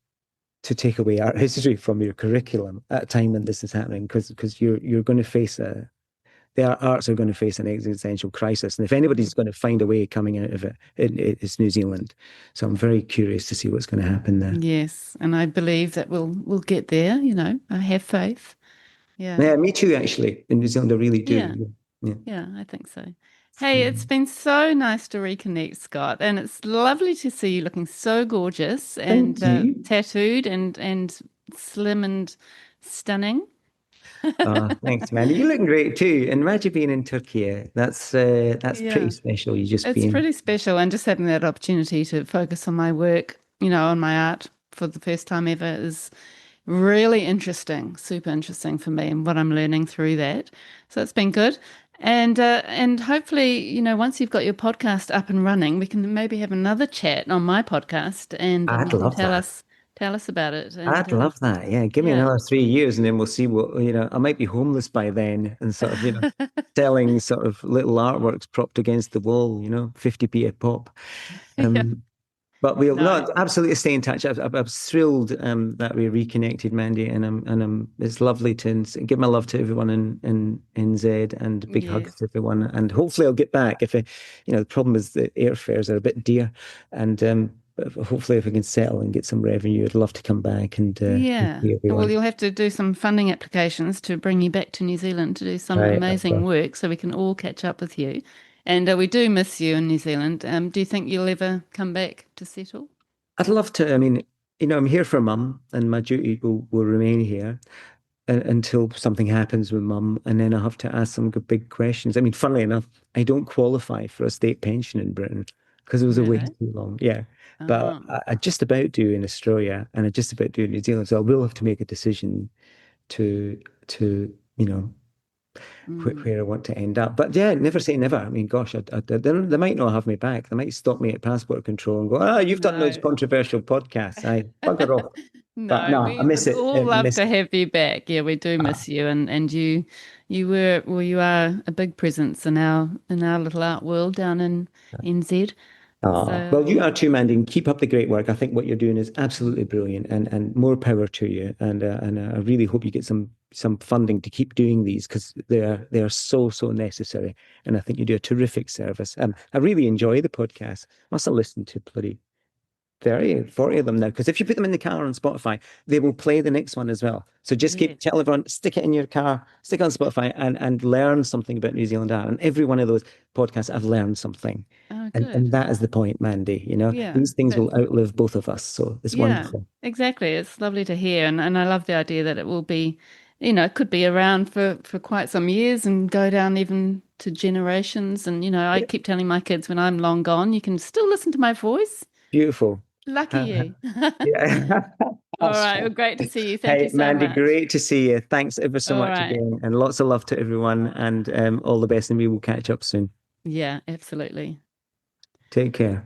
to take away art history from your curriculum at a time when this is happening, because you're going to face the arts are going to face an existential crisis. And if anybody's going to find a way coming out of it's New Zealand. So I'm very curious to see what's going to happen there. Yes. And I believe that we'll get there, I have faith. Yeah. Yeah, me too, actually. In New Zealand, I really Yeah. do. Yeah. Yeah, I think so. Hey, it's been so nice to reconnect, Scott, and it's lovely to see you looking so gorgeous and Thank you. tattooed and slim and stunning. Thanks, man. You're looking great too. And imagine being in Turkey. That's pretty Yeah, special. You just it's being. pretty special, and just having that opportunity to focus on my work, on my art for the first time ever is really interesting, super interesting for me and what I'm learning through that. So it's been good. And hopefully, once you've got your podcast up and running, we can maybe have another chat on my podcast and I'd you can love tell that. Tell us about it. I'd love that. Yeah, give me Yeah. another 3 years, and then we'll see what, I might be homeless by then, and sort of, selling sort of little artworks propped against the wall, 50p a pop. Yeah. Um, but we'll No. not absolutely stay in touch. I was thrilled that we reconnected, Mandy, and it's lovely to give my love to everyone in NZ, and big hugs Yes. to everyone. And hopefully I'll get back. If the problem is the airfares are a bit dear, and hopefully if I can settle and get some revenue, I'd love to come back and Yeah. see Well, everyone. you'll have to do some funding applications to bring you back to New Zealand to do some Right. amazing work so we can all catch up with you. And we do miss you in New Zealand. Do you think you'll ever come back to settle? I'd love to. I mean, I'm here for mum, and my duty will remain here until something happens with mum, and then I have to ask some big questions. I mean, funnily enough, I don't qualify for a state pension in Britain because it was away Really? too long. Yeah, but Oh. I just about do in Australia, and I just about do in New Zealand. So I will have to make a decision to Mm. where I want to end up. But yeah, never say never. I mean, gosh, they might not have me back. They might stop me at passport control and go, you've done those No. controversial podcasts. I bugger off. But No, no, I we miss would it. all I love miss to it. have you back. Yeah, we do Ah, miss you, and you are a big presence in our little art world down in NZ. Well, So you are too, Mandy. Keep up the great work. I think what you're doing is absolutely brilliant, and more power to you. And I really hope you get some funding to keep doing these because they are so necessary. And I think you do a terrific service. I really enjoy the podcast. Must have listened to bloody 30, 40 of them now. Because if you put them in the car on Spotify, they will play the next one as well. So just yeah. tell everyone, stick it in your car, stick it on Spotify, and learn something about New Zealand art. And every one of those podcasts, I've learned something. Oh, And good. that is the point, Mandy. Yeah, These things will that's outlive both of us. So it's yeah, wonderful. exactly. It's lovely to hear, and I love the idea that it will be, it could be around for quite some years and go down even to generations. And I Yeah, keep telling my kids when I'm long gone, you can still listen to my voice. beautiful. Lucky Uh, you. yeah. All That's right. Well, fine. great to see you. Thank you Hey, so Mandy, much. great to see you. Thanks ever so All much right. again. And lots of love to everyone. And all the best. And we will catch up soon. Yeah, absolutely. Take care.